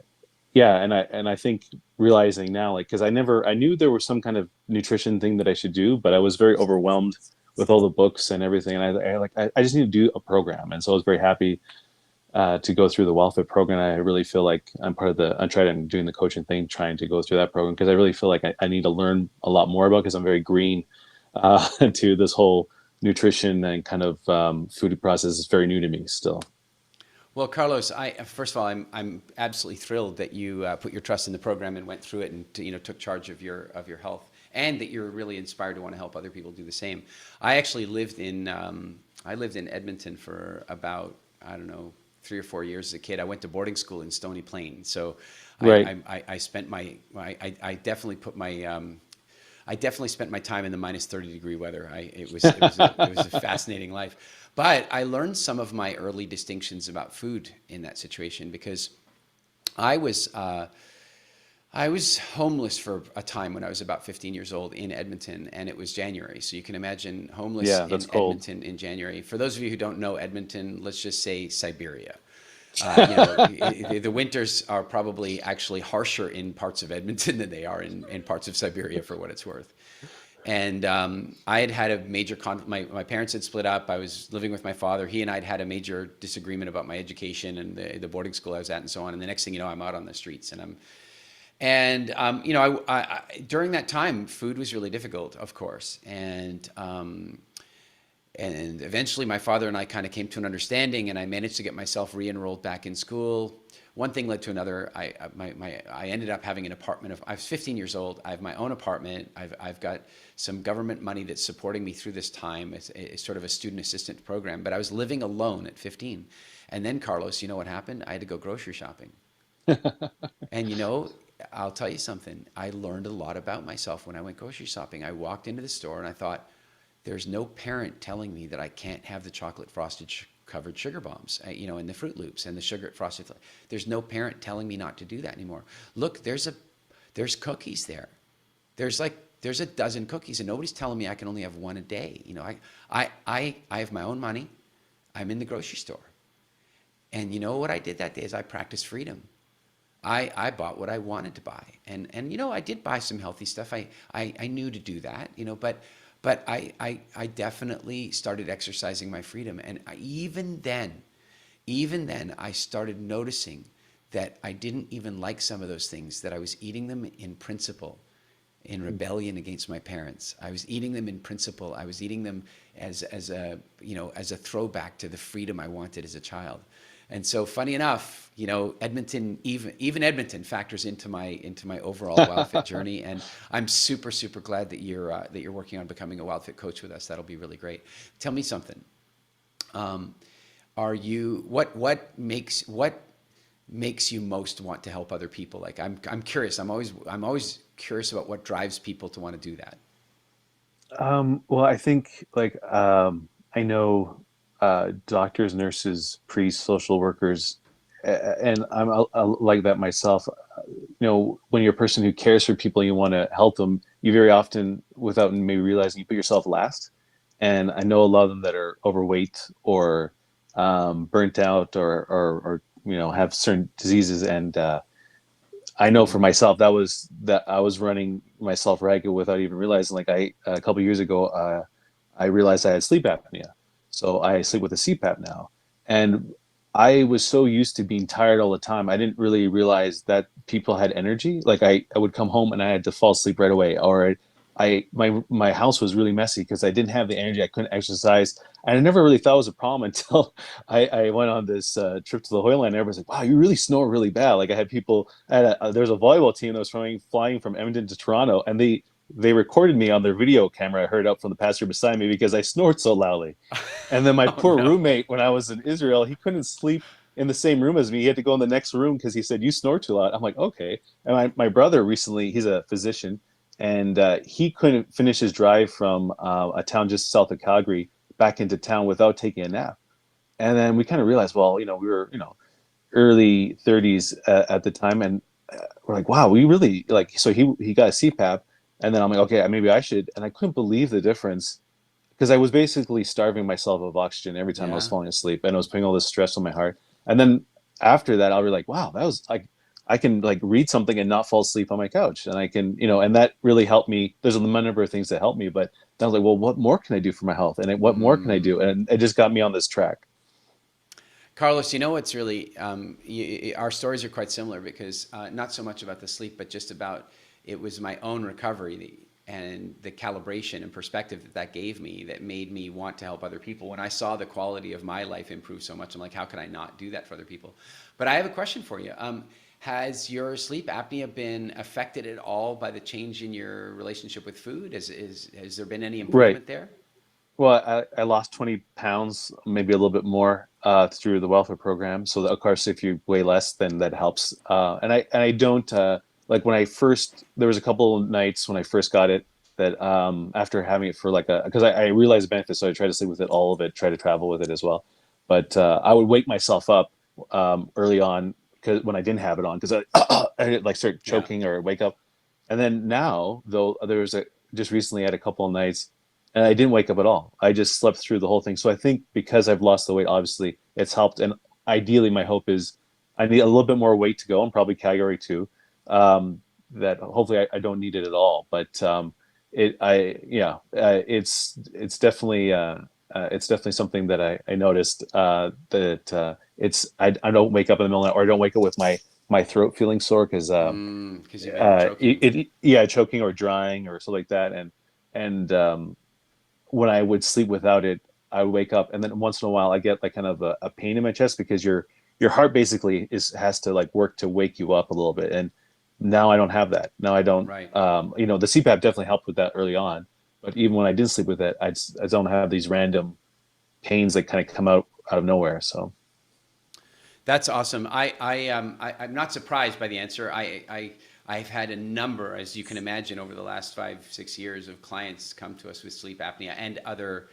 yeah, and I think realizing now, like, because I knew there was some kind of nutrition thing that I should do, but I was very overwhelmed with all the books and everything, and I just need to do a program, and so I was very happy to go through the WellFit program. I really feel like I'm part of I'm trying to doing the coaching thing, trying to go through that program because I really feel like I need to learn a lot more about because I'm very green to this whole nutrition and kind of food process is very new to me still. Well, Carlos, first of all, I'm absolutely thrilled that you put your trust in the program and went through it and took charge of your health, and that you're really inspired to want to help other people do the same. I actually lived in Edmonton for about, I don't know, 3 or 4 years as a kid. I went to boarding school in Stony Plain, so Right. I spent I definitely put my I definitely spent my time in the minus 30-degree weather. It was a fascinating life. But I learned some of my early distinctions about food in that situation because I was uh, I was homeless for a time when I was about 15 years old in Edmonton, and it was January. So you can imagine homeless Yeah, that's in cold. Edmonton in January. For those of you who don't know Edmonton, let's just say Siberia. The winters are probably actually harsher in parts of Edmonton than they are in parts of Siberia, for what it's worth. And I had a major my parents had split up. I was living with my father. He and I had a major disagreement about my education and the boarding school I was at and so on. And the next thing you know, I'm out on the streets. During that time, food was really difficult, of course. And eventually, my father and I kind of came to an understanding, and I managed to get myself re-enrolled back in school. One thing led to another. I ended up having an apartment. I was 15 years old. I have my own apartment. I've got some government money that's supporting me through this time. It's sort of a student assistant program. But I was living alone at 15. And then, Carlos, you know what happened? I had to go grocery shopping. And I'll tell you something. I learned a lot about myself when I went grocery shopping. I walked into the store and I thought, there's no parent telling me that I can't have the chocolate frosted covered sugar bombs, and the Fruit Loops and the sugar frosted. There's no parent telling me not to do that anymore. Look, there's cookies there. There's a dozen cookies, and nobody's telling me I can only have one a day. I have my own money. I'm in the grocery store, and you know what I did that day is I practiced freedom. I bought what I wanted to buy, and I did buy some healthy stuff. I knew to do that, but I definitely started exercising my freedom, and even then I started noticing that I didn't even like some of those things, that I was eating them in principle, in rebellion against my parents. I was eating them in principle. I was eating them as a throwback to the freedom I wanted as a child. And so, funny enough, Edmonton, even Edmonton factors into my overall WildFit journey. And I'm super, super glad that you're working on becoming a WildFit coach with us. That'll be really great. Tell me something. Are you what makes you most want to help other people? Like I'm curious. I'm always curious about what drives people to want to do that. Well, I think like I know doctors, nurses, priests, social workers, and I like that myself. When you're a person who cares for people, you want to help them. You very often, without maybe realizing, you put yourself last. And I know a lot of them that are overweight or burnt out or have certain diseases. And I know for myself that I was running myself ragged without even realizing. Like a couple of years ago, I realized I had sleep apnea, so I sleep with a CPAP now, and I was so used to being tired all the time. I didn't really realize that people had energy. Like I would come home and I had to fall asleep right away, or my house was really messy because I didn't have the energy. I couldn't exercise, and I never really thought it was a problem until I went on this trip to the Hoyland. And everyone's like, "Wow, you really snore really bad." Like I had people there was a volleyball team that was flying from Edmonton to Toronto, and they recorded me on their video camera. I heard up from the passenger beside me because I snored so loudly. And then my Oh poor no. roommate, when I was in Israel, he couldn't sleep in the same room as me. He had to go in the next room because he said, "You snore too loud." I'm like, okay. And my brother recently, he's a physician, and he couldn't finish his drive from a town just south of Calgary back into town without taking a nap. And then we kind of realized, well, we were, early 30s at the time, and we're like, wow, we really like. So he got a CPAP, and then I'm like, okay, maybe I should. And I couldn't believe the difference because I was basically starving myself of oxygen every time I was Yeah. falling asleep, and I was putting all this stress on my heart. And then after that, I'll be like, wow, that was like I can like read something and not fall asleep on my couch, and I can, and that really helped me. There's a number of things that helped me, but then I was like, well, what more can I do for my health, and what more can I do? And it just got me on this track. Carlos, it's really, our stories are quite similar because not so much about the sleep, but just about it was my own recovery and the calibration and perspective that gave me that made me want to help other people. When I saw the quality of my life improve so much, I'm like, how can I not do that for other people? But I have a question for you. Has your sleep apnea been affected at all by the change in your relationship with food? Has there been any Right. improvement there? Well, I lost 20 pounds, maybe a little bit more, through the welfare program. So of course, if you weigh less, then that helps. And I don't like when I first. There was a couple of nights when I first got it that after having it for like because I realized the benefits, so I tried to sleep with it, all of it, try to travel with it as well. But I would wake myself up early on because when I didn't have it on because I like start Yeah. choking or wake up. And then now, though, there was just recently I had a couple of nights and I didn't wake up at all. I just slept through the whole thing. So I think because I've lost the weight, obviously it's helped. And ideally, my hope is I need a little bit more weight to go, and probably Calgary too. That hopefully I don't need it at all. But it's definitely something that I noticed that I don't wake up in the middle of the night, or I don't wake up with my throat feeling sore because Because you've been choking. yeah, choking or drying or something like that. And when I would sleep without it, I would wake up, and then once in a while I get like kind of a pain in my chest because your heart basically has to like work to wake you up a little bit. And now I don't have that. Now I don't. Right. The CPAP definitely helped with that early on, but even when I didn't sleep with it, I don't have these random pains that kind of come out of nowhere. So That's awesome. I'm not surprised by the answer. I've had a number, as you can imagine, over the last 5, 6 years of clients come to us with sleep apnea and other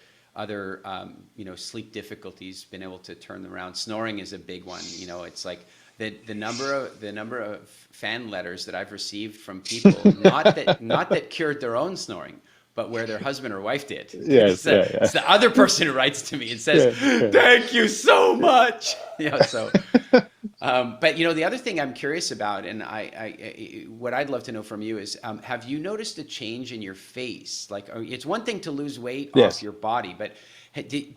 sleep difficulties. Been able to turn them around. Snoring is a big one. It's like the number of fan letters that I've received from people, not that cured their own snoring, but where their husband or wife did. yes, yeah, It's the other person who writes to me and says, yeah, "Thank you so much." So, yeah. but the other thing I'm curious about, and what I'd love to know from you is, have you noticed a change in your face? Like, it's one thing to lose weight off Yes. your body, but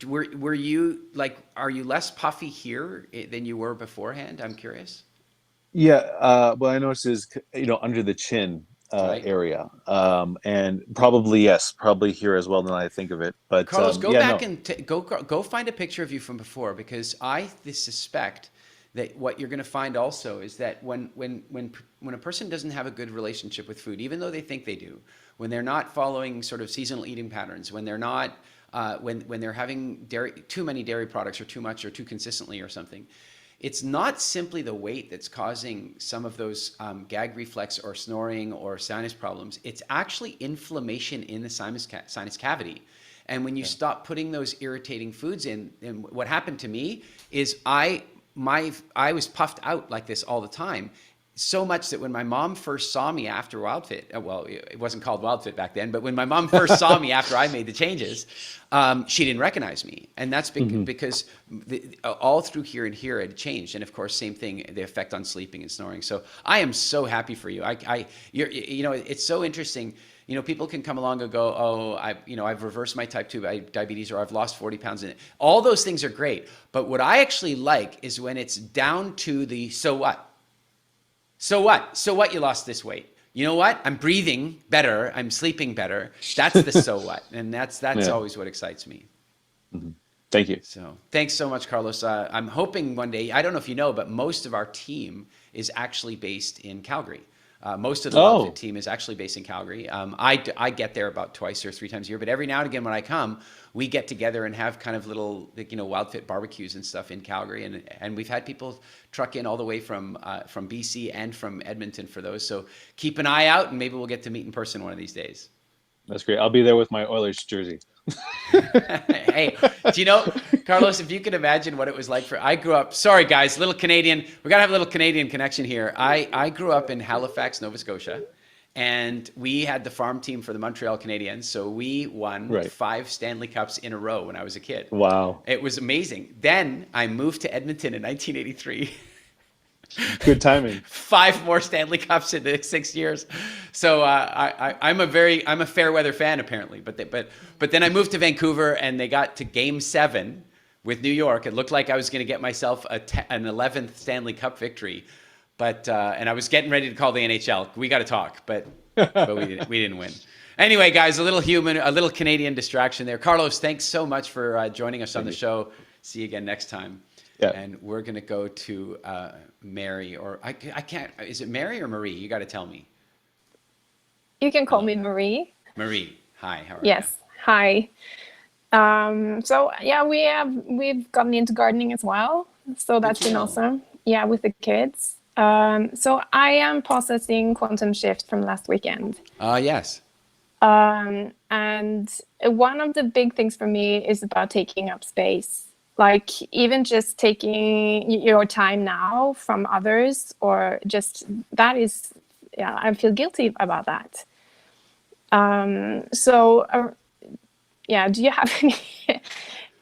were you like, are you less puffy here than you were beforehand? I'm curious. Yeah, what I noticed is, under the chin Right. area, and probably yes, probably here as well. Now that I think of it, but Carlos, go yeah, back no, and go find a picture of you from before, because I suspect that what you're going to find also is that when a person doesn't have a good relationship with food, even though they think they do, when they're not following sort of seasonal eating patterns, when they're not when they're having too many dairy products or too much or too consistently or something, it's not simply the weight that's causing some of those gag reflex or snoring or sinus problems. It's actually inflammation in the sinus cavity. And when you stop putting those irritating foods in, and what happened to me is I was puffed out like this all the time. So much that when my mom first saw me after WildFit, well, it wasn't called WildFit back then, but when my mom first saw me after I made the changes, she didn't recognize me. And that's because all through here and here it changed. And of course, same thing, the effect on sleeping and snoring. So I am so happy for you. It's so interesting. People can come along and go, oh, I've reversed my type 2 diabetes, or I've lost 40 pounds. All those things are great. But what I actually like is when it's down to the so what? So what? So what you lost this weight? You know what? I'm breathing better. I'm sleeping better. That's the so what. And that's always what excites me. Mm-hmm. Thank you. So thanks so much, Carlos. I'm hoping one day, I don't know if you know, but most of our team is actually based in Calgary. Most of the WildFit team is actually based in Calgary. I get there about twice or 3 times a year, but every now and again when I come, we get together and have kind of little, WildFit barbecues and stuff in Calgary, and we've had people truck in all the way from BC and from Edmonton for those. So keep an eye out, and maybe we'll get to meet in person one of these days. That's great. I'll be there with my Oilers jersey. Hey, do you know, Carlos, if you could imagine what it was like I grew up, sorry guys, little Canadian, we got to have a little Canadian connection here. I grew up in Halifax, Nova Scotia, and we had the farm team for the Montreal Canadiens. So we won 5 Stanley Cups in a row when I was a kid. Wow. It was amazing. Then I moved to Edmonton in 1983. Good timing. 5 more Stanley Cups in the 6 years. So I'm a fair weather fan apparently. But then I moved to Vancouver, and they got to Game 7 with New York. It looked like I was going to get myself an 11th Stanley Cup victory. But and I was getting ready to call the NHL. We got to talk, but we didn't win. Anyway, guys, a little Canadian distraction there. Carlos, thanks so much for joining us on the show. See you again next time. Yeah. And we're going to go to Mary, or I can't, is it Mary or Marie? You got to tell me. You can call me Marie. Marie, hi, how are Yes, hi. So yeah, we've gotten into gardening as well. So that's been awesome. Yeah, with the kids. So I am processing Quantum Shift from last weekend. Yes. And one of the big things for me is about taking up space. Like even just taking your time now from others, or just that is, yeah, I feel guilty about that. Yeah, do you have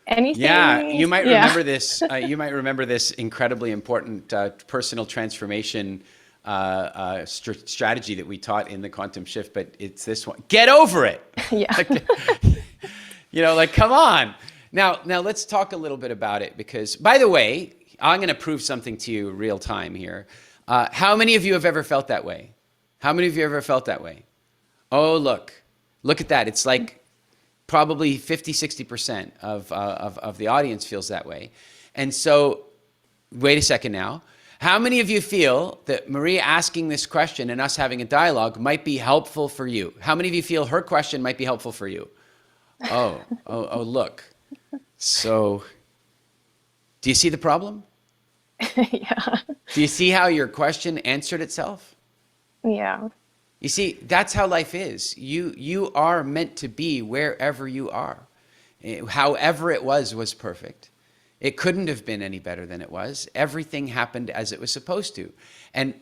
anything? Yeah, you might remember this. You might remember this incredibly important personal transformation strategy that we taught in the Quantum Shift, but it's this one. Get over it. Yeah. Come on. Now let's talk a little bit about it, because, by the way, I'm going to prove something to you real time here. How many of you have ever felt that way? How many of you ever felt that way? Oh, look at that. It's like probably 50, 60% of the audience feels that way. And so, wait a second now. How many of you feel that Maria asking this question and us having a dialogue might be helpful for you? How many of you feel her question might be helpful for you? Oh, look. So, do you see the problem? Yeah. Do you see how your question answered itself? Yeah. You see, that's how life is. You are meant to be wherever you are. However it was perfect. It couldn't have been any better than it was. Everything happened as it was supposed to. And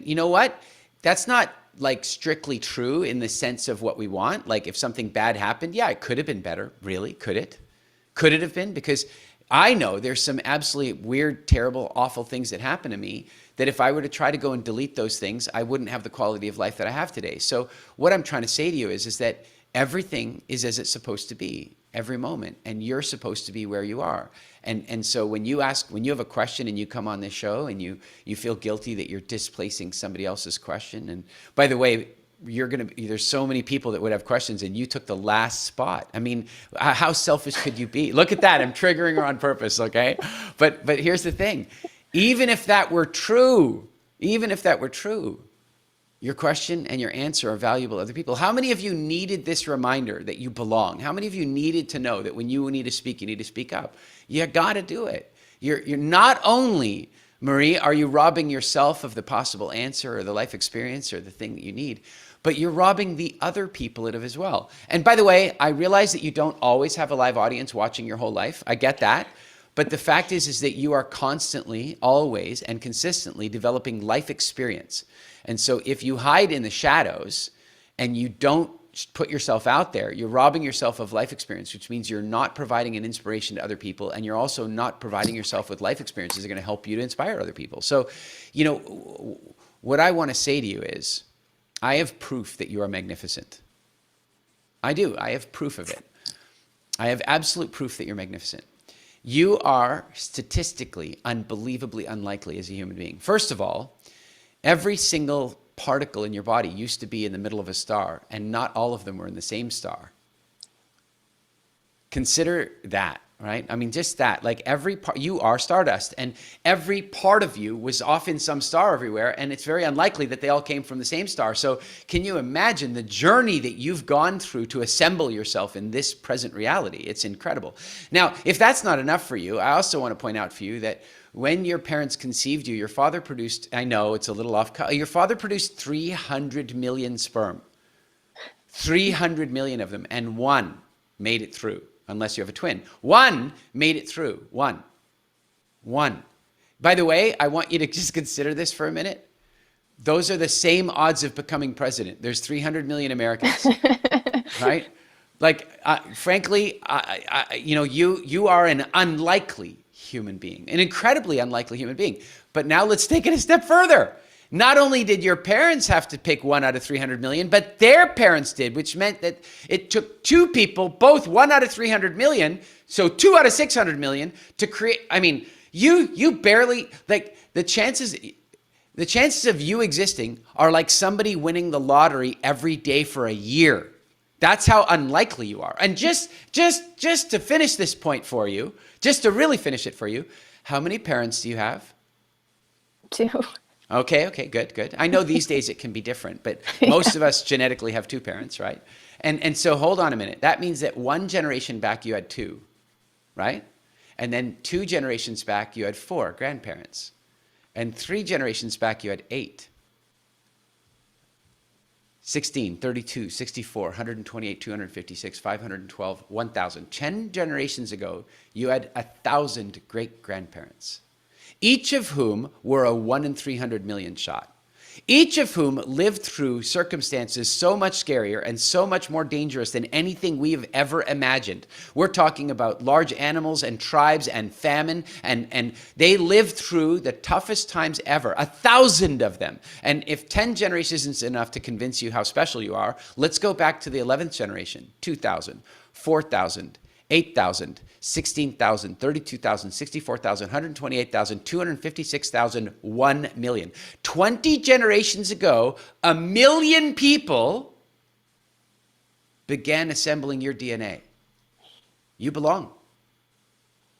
you know what? That's not like strictly true in the sense of what we want. Like if something bad happened, yeah, it could have been better. Really? Could it? Could it have been? Because I know there's some absolutely weird, terrible, awful things that happen to me that if I were to try to go and delete those things, I wouldn't have the quality of life that I have today. So what I'm trying to say to you is that everything is as it's supposed to be every moment, and you're supposed to be where you are. And so when you have a question and you come on this show and you feel guilty that you're displacing somebody else's question, and by the way, there's so many people that would have questions and you took the last spot. I mean, how selfish could you be? Look at that. I'm triggering her on purpose. Okay. But here's the thing. Even if that were true, your question and your answer are valuable to other people. How many of you needed this reminder that you belong? How many of you needed to know that when you need to speak, you need to speak up? You got to do it. You're not only, Marie, are you robbing yourself of the possible answer or the life experience or the thing that you need, but you're robbing the other people of it as well. And by the way, I realize that you don't always have a live audience watching your whole life. I get that. But the fact is that you are constantly, always, and consistently developing life experience. And so if you hide in the shadows and you don't put yourself out there, you're robbing yourself of life experience, which means you're not providing an inspiration to other people, and you're also not providing yourself with life experiences that are going to help you to inspire other people. So, you know, what I want to say to you is, I have proof that you are magnificent. I do. I have proof of it. I have absolute proof that you're magnificent. You are statistically unbelievably unlikely as a human being. First of all, every single particle in your body used to be in the middle of a star, and not all of them were in the same star. Consider that, right? I mean, just that. Like every part, you are stardust, and every part of you was off in some star everywhere, and it's very unlikely that they all came from the same star. So can you imagine the journey that you've gone through to assemble yourself in this present reality? It's incredible. Now, if that's not enough for you, I also want to point out for you that when your parents conceived you, your father produced, I know it's a little off, your father produced 300 million sperm. 300 million of them, and one made it through, unless you have a twin. One made it through. One. By the way, I want you to just consider this for a minute. Those are the same odds of becoming president. There's 300 million Americans, right? Like, frankly, you know, you are an unlikely human being, an incredibly unlikely human being. But now let's take it a step further. Not only did your parents have to pick 1 out of 300 million, but their parents did, which meant that it took two people, both 1 out of 300 million, so 2 out of 600 million, to create. I mean, you barely, like, the chances of you existing are like somebody winning the lottery every day for a year. That's how unlikely you are. And just to finish this point for you, just to really finish it for you, how many parents do you have? 2. Okay, good. I know these days it can be different, but most of us genetically have 2 parents, right? And so hold on a minute. That means that 1 generation back you had 2, right? And then 2 generations back you had 4 grandparents. And 3 generations back you had 8. 16, 32, 64, 128, 256, 512, 1,000. 10 generations ago, you had 1,000 great-grandparents, each of whom were a 1 in 300 million shot. Each of whom lived through circumstances so much scarier and so much more dangerous than anything we have ever imagined. We're talking about large animals and tribes and famine, and they lived through the toughest times ever, 1,000 of them. And if 10 generations isn't enough to convince you how special you are, let's go back to the 11th generation, 2,000, 4,000, 8,000, 16,000, 32,000, 64,000, 128,000, 256,000, 1 million. 20 generations ago, 1 million people began assembling your DNA. You belong.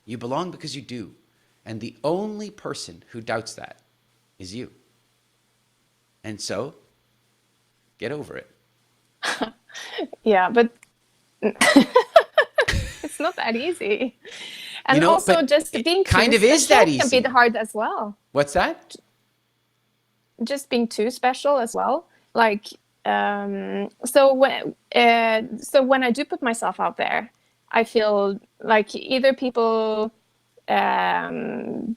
You belong because you do. And the only person who doubts that is you. And so, get over it. Yeah, but it's not that easy. And You know, also but just it being kind too of is special that can easy. be hard as well. What's that? Just being too special as well. Like, so when I do put myself out there, I feel like either people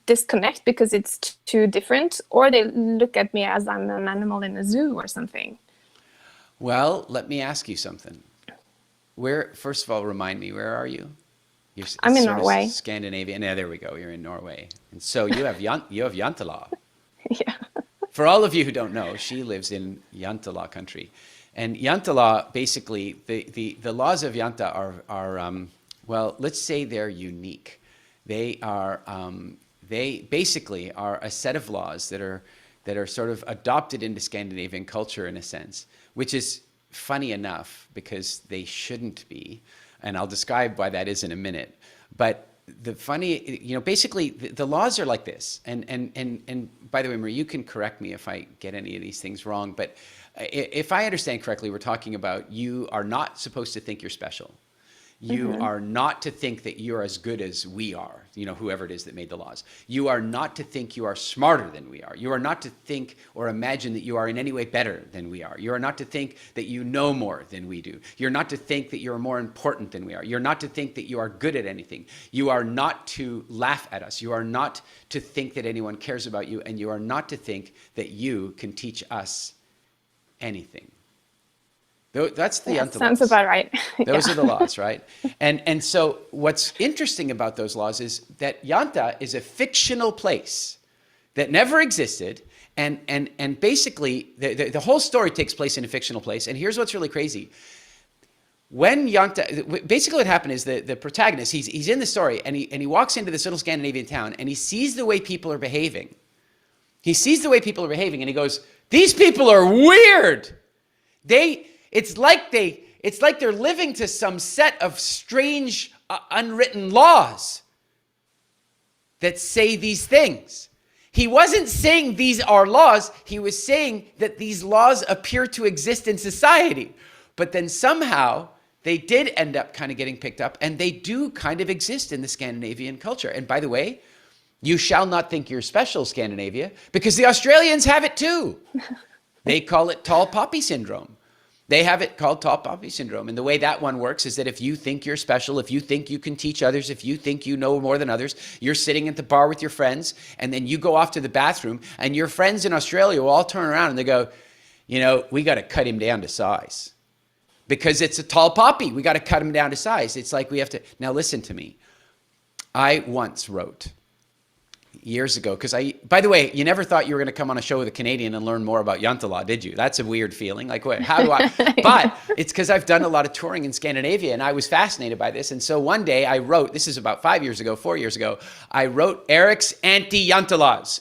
disconnect because it's too different, or they look at me as I'm an animal in a zoo or something. Well, let me ask you something. First of all, remind me, where are you? You're I'm in sort of Norway. Scandinavian. Yeah, there we go. You're in Norway. And so you have Jantala. Yeah. For all of you who don't know, she lives in Jantala country. And Jantala, basically, the laws of Janta are well, let's say they're unique. They basically are a set of laws that are sort of adopted into Scandinavian culture in a sense, which is funny enough because they shouldn't be. And I'll describe why that is in a minute. But the funny, basically the laws are like this. And by the way, Marie, you can correct me if I get any of these things wrong. But if I understand correctly, we're talking about you are not supposed to think you're special. You are not to think that you're as good as we are, whoever it is that made the laws. You are not to think you are smarter than we are. You are not to think or imagine that you are in any way better than we are. You are not to think that you know more than we do. You're not to think that you're more important than we are. You're not to think that you are good at anything. You are not to laugh at us. You are not to think that anyone cares about you, and you are not to think that you can teach us anything. That's the Yanta sounds laws. about right. Those are the laws, right? And so what's interesting about those laws is that Yanta is a fictional place that never existed, and basically the whole story takes place in a fictional place. And here's what's really crazy. When Yanta, basically what happened is the protagonist, he's in the story, and he walks into this little Scandinavian town, and he sees the way people are behaving. He sees the way people are behaving, and he goes, "These people are weird. It's like they're living to some set of strange, unwritten laws that say these things." He wasn't saying these are laws. He was saying that these laws appear to exist in society. But then somehow they did end up kind of getting picked up, and they do kind of exist in the Scandinavian culture. And by the way, you shall not think you're special, Scandinavia, because the Australians have it too. They call it tall poppy syndrome. They have it called tall poppy syndrome. And the way that one works is that if you think you're special, if you think you can teach others, if you think you know more than others, you're sitting at the bar with your friends, and then you go off to the bathroom, and your friends in Australia will all turn around and they go, we got to cut him down to size. Because it's a tall poppy. We got to cut him down to size. It's like we have to. Now listen to me. I once wrote years ago, because by the way, you never thought you were going to come on a show with a Canadian and learn more about Yanta law, did you? That's a weird feeling. Like, what? How do I? But it's because I've done a lot of touring in Scandinavia, and I was fascinated by this. And so one day I wrote, this is about 4 years ago, I wrote Eric's anti-Yanta laws.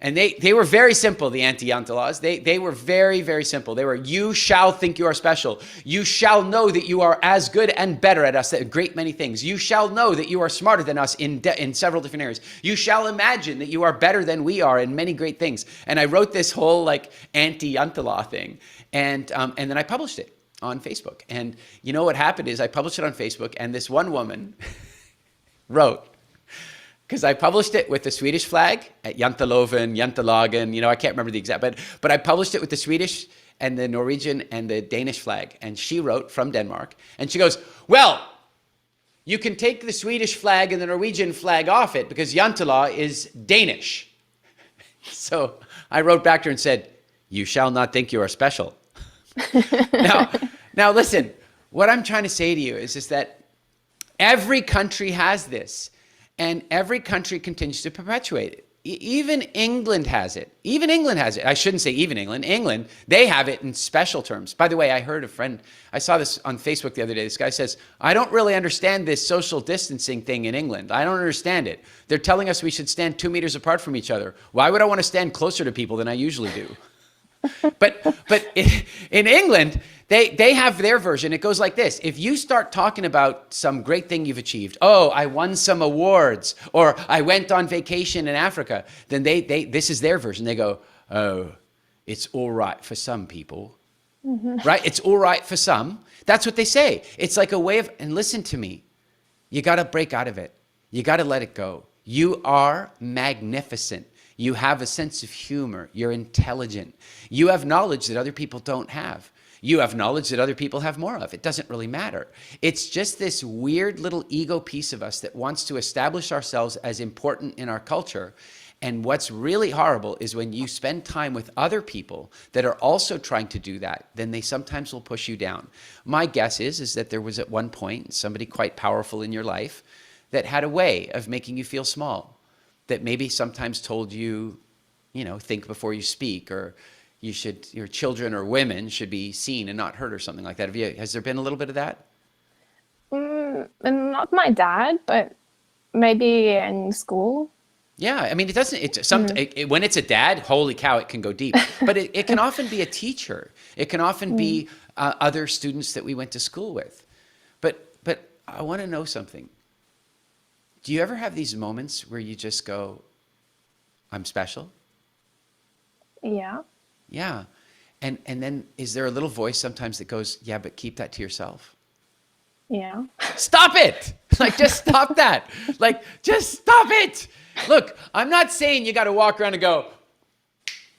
And they were very simple, the anti-Yanta laws. They were very, very simple. They were, you shall think you are special. You shall know that you are as good and better at us at a great many things. You shall know that you are smarter than us in several different areas. You shall imagine that you are better than we are in many great things. And I wrote this whole anti-Yanta law thing. And then I published it on Facebook. And you know what happened is I published it on Facebook, and this one woman wrote, because I published it with the Swedish flag at Jantaloven, Jantalagen, I can't remember the exact, but I published it with the Swedish and the Norwegian and the Danish flag. And she wrote from Denmark, and she goes, well, you can take the Swedish flag and the Norwegian flag off it because Jantala is Danish. So I wrote back to her and said, you shall not think you are special. Now listen, what I'm trying to say to you is that every country has this. And every country continues to perpetuate it. Even England has it. Even England has it. I shouldn't say even England. England, they have it in special terms. By the way, I heard a friend, I saw this on Facebook the other day. This guy says, I don't really understand this social distancing thing in England. I don't understand it. They're telling us we should stand 2 meters apart from each other. Why would I want to stand closer to people than I usually do? But in England, they have their version. It goes like this. If you start talking about some great thing you've achieved, oh, I won some awards, or I went on vacation in Africa, then this is their version. They go, oh, it's all right for some people. Mm-hmm. Right? It's all right for some. That's what they say. It's like a way of, and listen to me, you got to break out of it. You got to let it go. You are magnificent. You have a sense of humor. You're intelligent. You have knowledge that other people don't have. You have knowledge that other people have more of. It doesn't really matter. It's just this weird little ego piece of us that wants to establish ourselves as important in our culture. And what's really horrible is when you spend time with other people that are also trying to do that, then they sometimes will push you down. My guess is that there was at one point somebody quite powerful in your life that had a way of making you feel small, that maybe sometimes told you, think before you speak, or your children or women should be seen and not heard, or something like that. Has there been a little bit of that? Not my dad, but maybe in school. Yeah, I mean, when it's a dad, holy cow, it can go deep. But it can often be a teacher. It can often be other students that we went to school with. But I want to know something. Do you ever have these moments where you just go, I'm special? Yeah. Yeah. And then is there a little voice sometimes that goes, yeah, but keep that to yourself? Yeah. Stop it. Like, just stop that. Like, just stop it. Look, I'm not saying you got to walk around and go,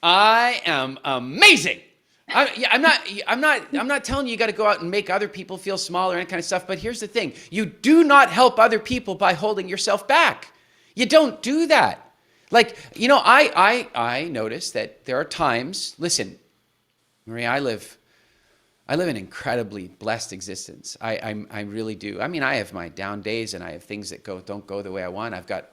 I am amazing. I'm not telling you you got to go out and make other people feel small or any kind of stuff. But here's the thing. You do not help other people by holding yourself back. You don't do that. Like, you know, I notice that there are times, listen, Maria, I live an incredibly blessed existence. I really do. I mean, I have my down days and I have things that don't go the way I want. I've got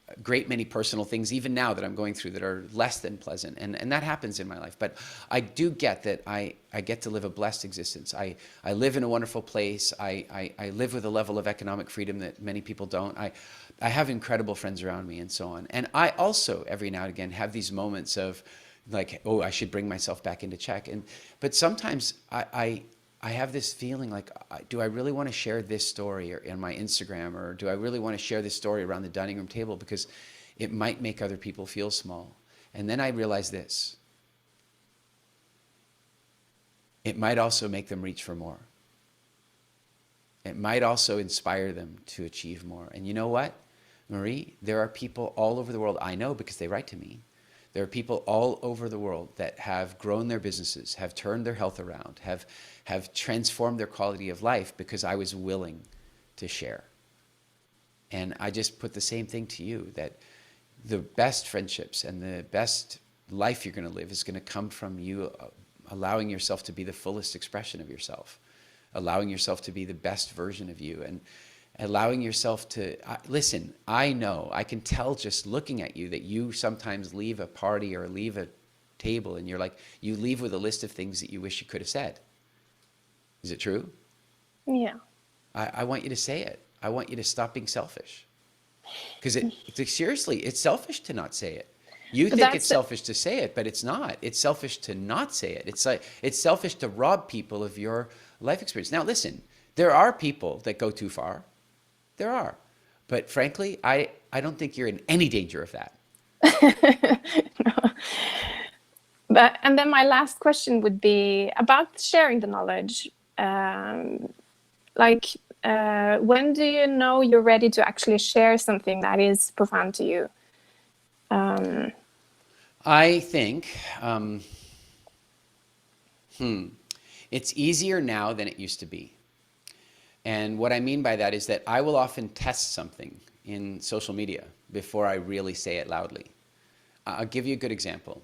a great many personal things even now that I'm going through that are less than pleasant. And that happens in my life. But I do get that I get to live a blessed existence. I live in a wonderful place. I live with a level of economic freedom that many people don't. I have incredible friends around me and so on. And I also, every now and again, have these moments of like, oh, I should bring myself back into check. But sometimes I have this feeling like, do I really want to share this story in my Instagram, or do I really want to share this story around the dining room table because it might make other people feel small? And then I realize this. It might also make them reach for more. It might also inspire them to achieve more. And you know what, Marie? There are people all over the world, I know because they write to me. There are people all over the world that have grown their businesses, have turned their health around, have transformed their quality of life because I was willing to share. And I just put the same thing to you, that the best friendships and the best life you're going to live is going to come from you allowing yourself to be the fullest expression of yourself, allowing yourself to be the best version of you, and allowing yourself to, listen, I know, I can tell just looking at you that you sometimes leave a party or leave a table and you're like, you leave with a list of things that you wish you could have said. Is it true? Yeah. I want you to say it. I want you to stop being selfish. Because seriously, it's selfish to not say it. You think it's selfish to say it, but it's not. It's selfish to not say it. It's selfish to rob people of your life experience. Now, listen, there are people that go too far. There are. But frankly, I don't think you're in any danger of that. No. And then my last question would be about sharing the knowledge. When do you know you're ready to actually share something that is profound to you? I think it's easier now than it used to be. And what I mean by that is that I will often test something in social media before I really say it loudly. I'll give you a good example.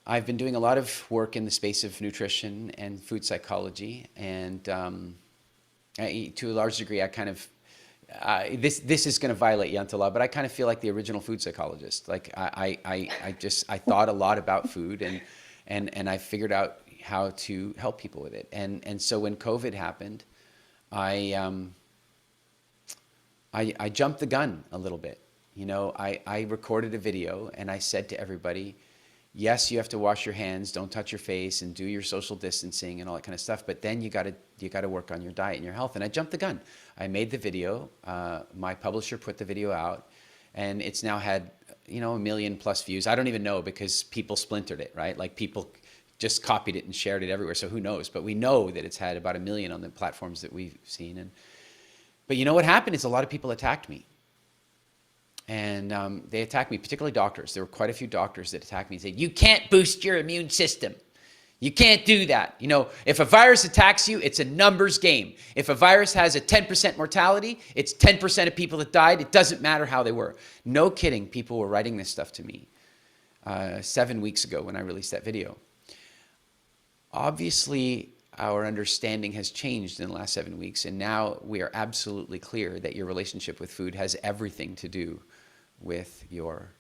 I've been doing a lot of work in the space of nutrition and food psychology, and to a large degree, I kind of this is going to violate Yanta law, but I kind of feel like the original food psychologist. Like I thought a lot about food, and I figured out how to help people with it. And so when COVID happened, I jumped the gun a little bit. You know, I recorded a video and I said to everybody, yes, you have to wash your hands, don't touch your face, and do your social distancing and all that kind of stuff. But then you got to work on your diet and your health. And I jumped the gun. I made the video. My publisher put the video out, and it's now had 1 million+ views. I don't even know because people splintered it, right? Like people just copied it and shared it everywhere. So who knows? But we know that it's had about 1 million on the platforms that we've seen. But you know what happened is a lot of people attacked me. And they attacked me, particularly doctors. There were quite a few doctors that attacked me and said, you can't boost your immune system. You can't do that. You know, if a virus attacks you, it's a numbers game. If a virus has a 10% mortality, it's 10% of people that died. It doesn't matter how they were. No kidding, people were writing this stuff to me 7 weeks ago when I released that video. Obviously, our understanding has changed in the last 7 weeks, and now we are absolutely clear that your relationship with food has everything to do with your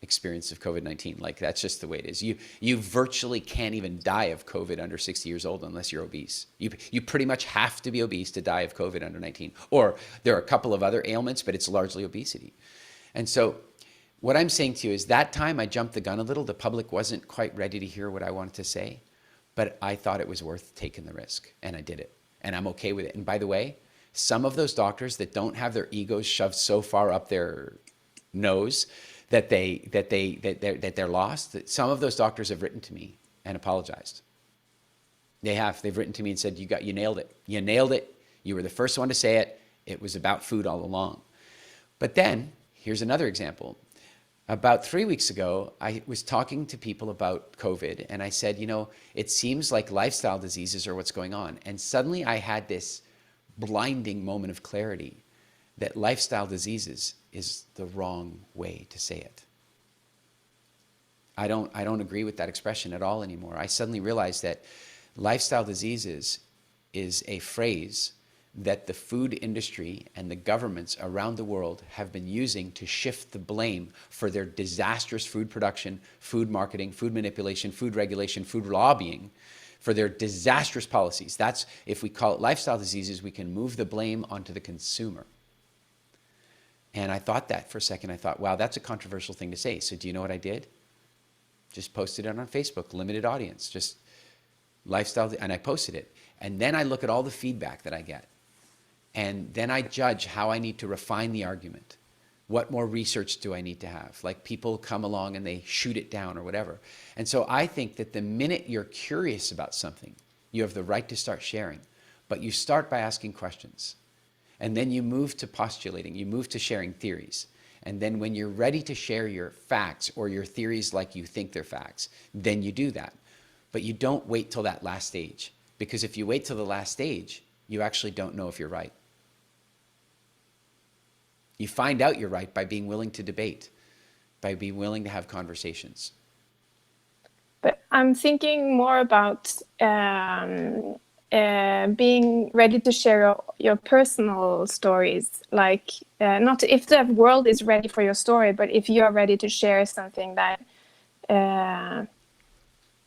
experience of COVID-19. Like, that's just the way it is. You virtually can't even die of COVID under 60 years old unless you're obese. You pretty much have to be obese to die of COVID under 19. Or there are a couple of other ailments, but it's largely obesity. And so what I'm saying to you is that time I jumped the gun a little. The public wasn't quite ready to hear what I wanted to say, but I thought it was worth taking the risk, and I did it. And I'm okay with it. And by the way, some of those doctors that don't have their egos shoved so far up their nose that they're lost, that some of those doctors have written to me and apologized. They've written to me and said, you nailed it. You nailed it. You were the first one to say it. It was about food all along. But then, here's another example. About 3 weeks ago, I was talking to people about COVID, and I said, you know, it seems like lifestyle diseases are what's going on. And suddenly I had this blinding moment of clarity that lifestyle diseases is the wrong way to say it. I don't agree with that expression at all anymore. I suddenly realized that lifestyle diseases is a phrase that the food industry and the governments around the world have been using to shift the blame for their disastrous food production, food marketing, food manipulation, food regulation, food lobbying, for their disastrous policies. That's, if we call it lifestyle diseases, we can move the blame onto the consumer. And I thought that for a second. I thought, wow, that's a controversial thing to say. So do you know what I did? Just posted it on Facebook, limited audience, just lifestyle, and I posted it. And then I look at all the feedback that I get. And then I judge how I need to refine the argument. What more research do I need to have? Like, people come along and they shoot it down or whatever. And so I think that the minute you're curious about something, you have the right to start sharing. But you start by asking questions. And then you move to postulating, you move to sharing theories. And then when you're ready to share your facts or your theories like you think they're facts, then you do that. But you don't wait till that last stage. Because if you wait till the last stage, you actually don't know if you're right. You find out you're right by being willing to debate, by being willing to have conversations. But I'm thinking more about being ready to share your personal stories. Like, not if the world is ready for your story, but if you are ready to share something that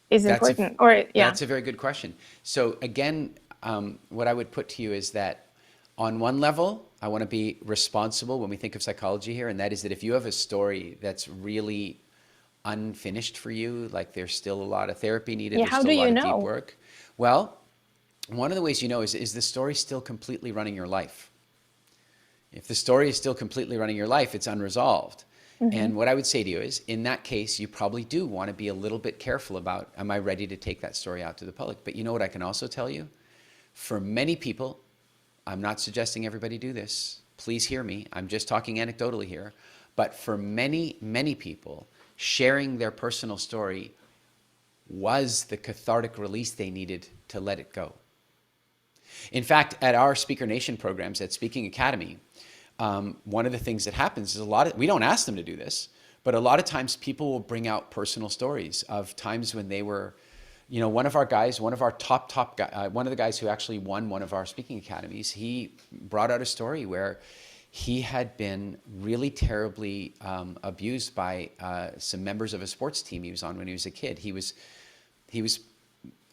is important. That's a very good question. So again, what I would put to you is that on one level, I want to be responsible when we think of psychology here, and that is that if you have a story that's really unfinished for you, like there's still a lot of therapy needed, there's still a lot of deep work. Well, one of the ways you know is the story still completely running your life? If the story is still completely running your life, it's unresolved. Mm-hmm. And what I would say to you is, in that case, you probably do want to be a little bit careful about, am I ready to take that story out to the public? But you know what I can also tell you? For many people, I'm not suggesting everybody do this. Please hear me. I'm just talking anecdotally here. But for many, many people, sharing their personal story was the cathartic release they needed to let it go. In fact, at our Speaker Nation programs at Speaking Academy, one of the things that happens is we don't ask them to do this, but a lot of times people will bring out personal stories of times when they were, you know, one of our guys, one of our top guy, one of the guys who actually won one of our speaking academies, he brought out a story where he had been really terribly abused by some members of a sports team he was on when he was a kid. He was.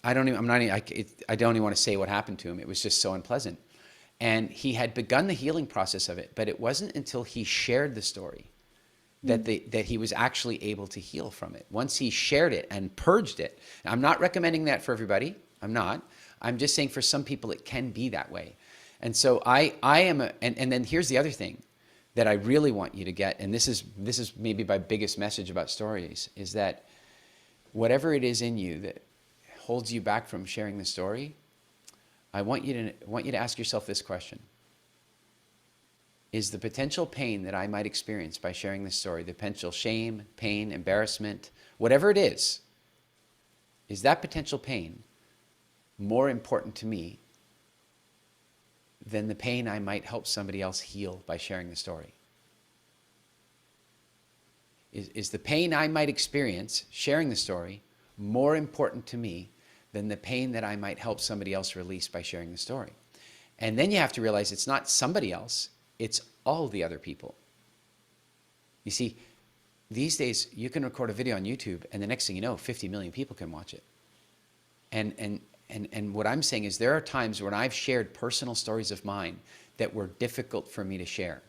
I don't even want to say what happened to him. It was just so unpleasant. And he had begun the healing process of it, but it wasn't until he shared the story that he was actually able to heal from it. Once he shared it and purged it. I'm not recommending that for everybody. I'm not. I'm just saying for some people it can be that way. And so I am and then here's the other thing that I really want you to get, and this is maybe my biggest message about stories, is that whatever it is in you that holds you back from sharing the story, I want you to ask yourself this question. Is the potential pain that I might experience by sharing this story, the potential shame, pain, embarrassment, whatever it is that potential pain more important to me than the pain I might help somebody else heal by sharing the story? Is the pain I might experience sharing the story more important to me than the pain that I might help somebody else release by sharing the story? And then you have to realize it's not somebody else, it's all the other people. You see, these days you can record a video on YouTube and the next thing you know, 50 million people can watch it. And what I'm saying is there are times when I've shared personal stories of mine that were difficult for me to share.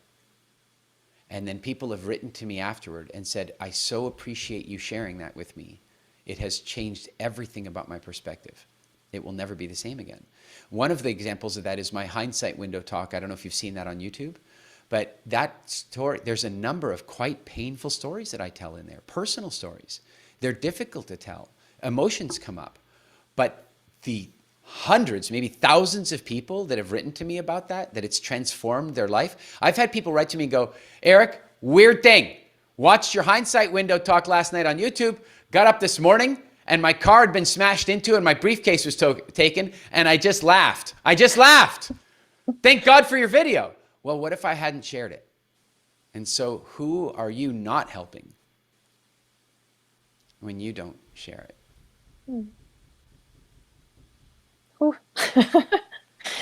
And then people have written to me afterward and said, I so appreciate you sharing that with me. It has changed everything about my perspective. It will never be the same again. One of the examples of that is my hindsight window talk. I don't know if you've seen that on YouTube, but that story, there's a number of quite painful stories that I tell in there, personal stories. They're difficult to tell. Emotions come up, but the hundreds, maybe thousands of people that have written to me about that it's transformed their life. I've had people write to me and go, Eric, weird thing. Watched your hindsight window talk last night on YouTube, got up this morning, and my car had been smashed into and my briefcase was taken, and I just laughed. I just laughed. Thank God for your video. Well, what if I hadn't shared it? And so who are you not helping when you don't share it?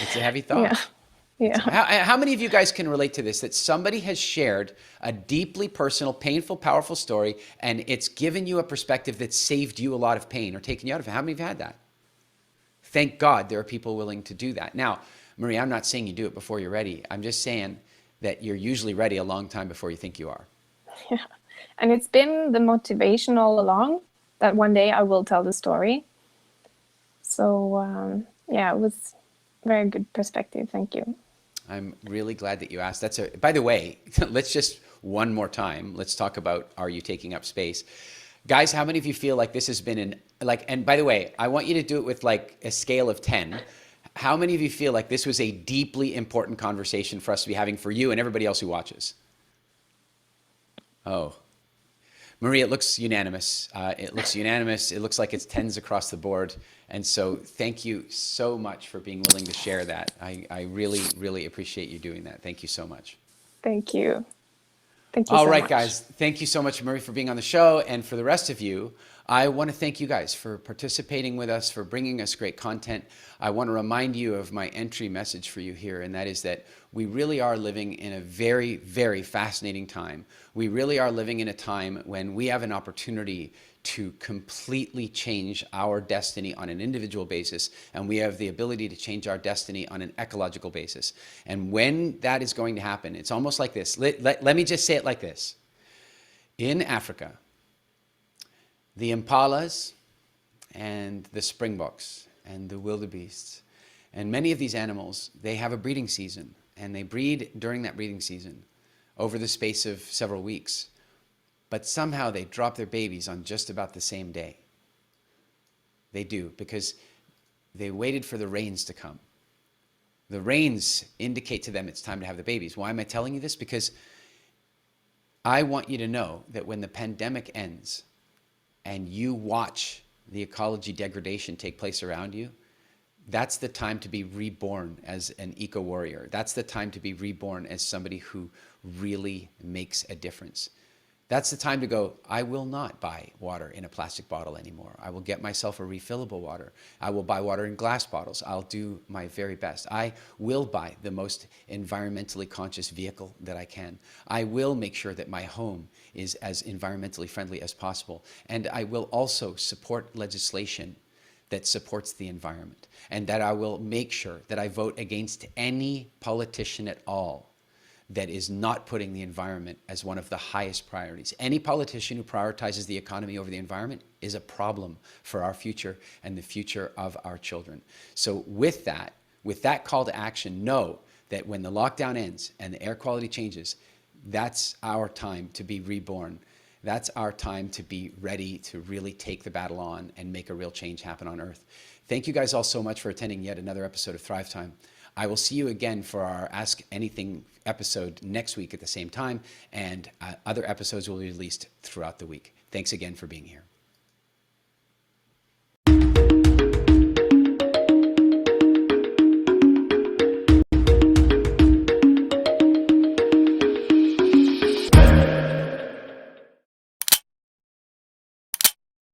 It's a heavy thought. Yeah. How many of you guys can relate to this, that somebody has shared a deeply personal, painful, powerful story, and it's given you a perspective that saved you a lot of pain or taken you out of it? How many of you had that? Thank God there are people willing to do that. Now, Marie, I'm not saying you do it before you're ready. I'm just saying that you're usually ready a long time before you think you are. Yeah. And it's been the motivation all along that one day I will tell the story. So, yeah, it was very good perspective. Thank you. I'm really glad that you asked. By the way, let's just one more time, let's talk about, are you taking up space? Guys, how many of you feel like this has been and by the way, I want you to do it with like a scale of 10. How many of you feel like this was a deeply important conversation for us to be having, for you and everybody else who watches? Oh, Marie, it looks unanimous. It looks like it's 10s across the board. And so thank you so much for being willing to share that. I really, really appreciate you doing that. Thank you so much. Thank you. Thank you All so right, much. guys. Thank you so much, Marie, for being on the show. And for the rest of you, I want to thank you guys for participating with us, for bringing us great content. I want to remind you of my entry message for you here, and that is that we really are living in a very, very fascinating time. We really are living in a time when we have an opportunity to completely change our destiny on an individual basis, and we have the ability to change our destiny on an ecological basis. And when that is going to happen, it's almost like this. Let me just say it like this. In Africa, the impalas and the springboks and the wildebeests and many of these animals, they have a breeding season, and they breed during that breeding season over the space of several weeks. But somehow they drop their babies on just about the same day. They do, because they waited for the rains to come. The rains indicate to them it's time to have the babies. Why am I telling you this? Because I want you to know that when the pandemic ends and you watch the ecology degradation take place around you, that's the time to be reborn as an eco-warrior. That's the time to be reborn as somebody who really makes a difference. That's the time to go, I will not buy water in a plastic bottle anymore. I will get myself a refillable water. I will buy water in glass bottles. I'll do my very best. I will buy the most environmentally conscious vehicle that I can. I will make sure that my home is as environmentally friendly as possible. And I will also support legislation that supports the environment. And that I will make sure that I vote against any politician at all that is not putting the environment as one of the highest priorities. Any politician who prioritizes the economy over the environment is a problem for our future and the future of our children. So with that call to action, know that when the lockdown ends and the air quality changes, that's our time to be reborn. That's our time to be ready to really take the battle on and make a real change happen on Earth. Thank you guys all so much for attending yet another episode of Thrive Time. I will see you again for our Ask Anything episode next week at the same time, and other episodes will be released throughout the week. Thanks again for being here.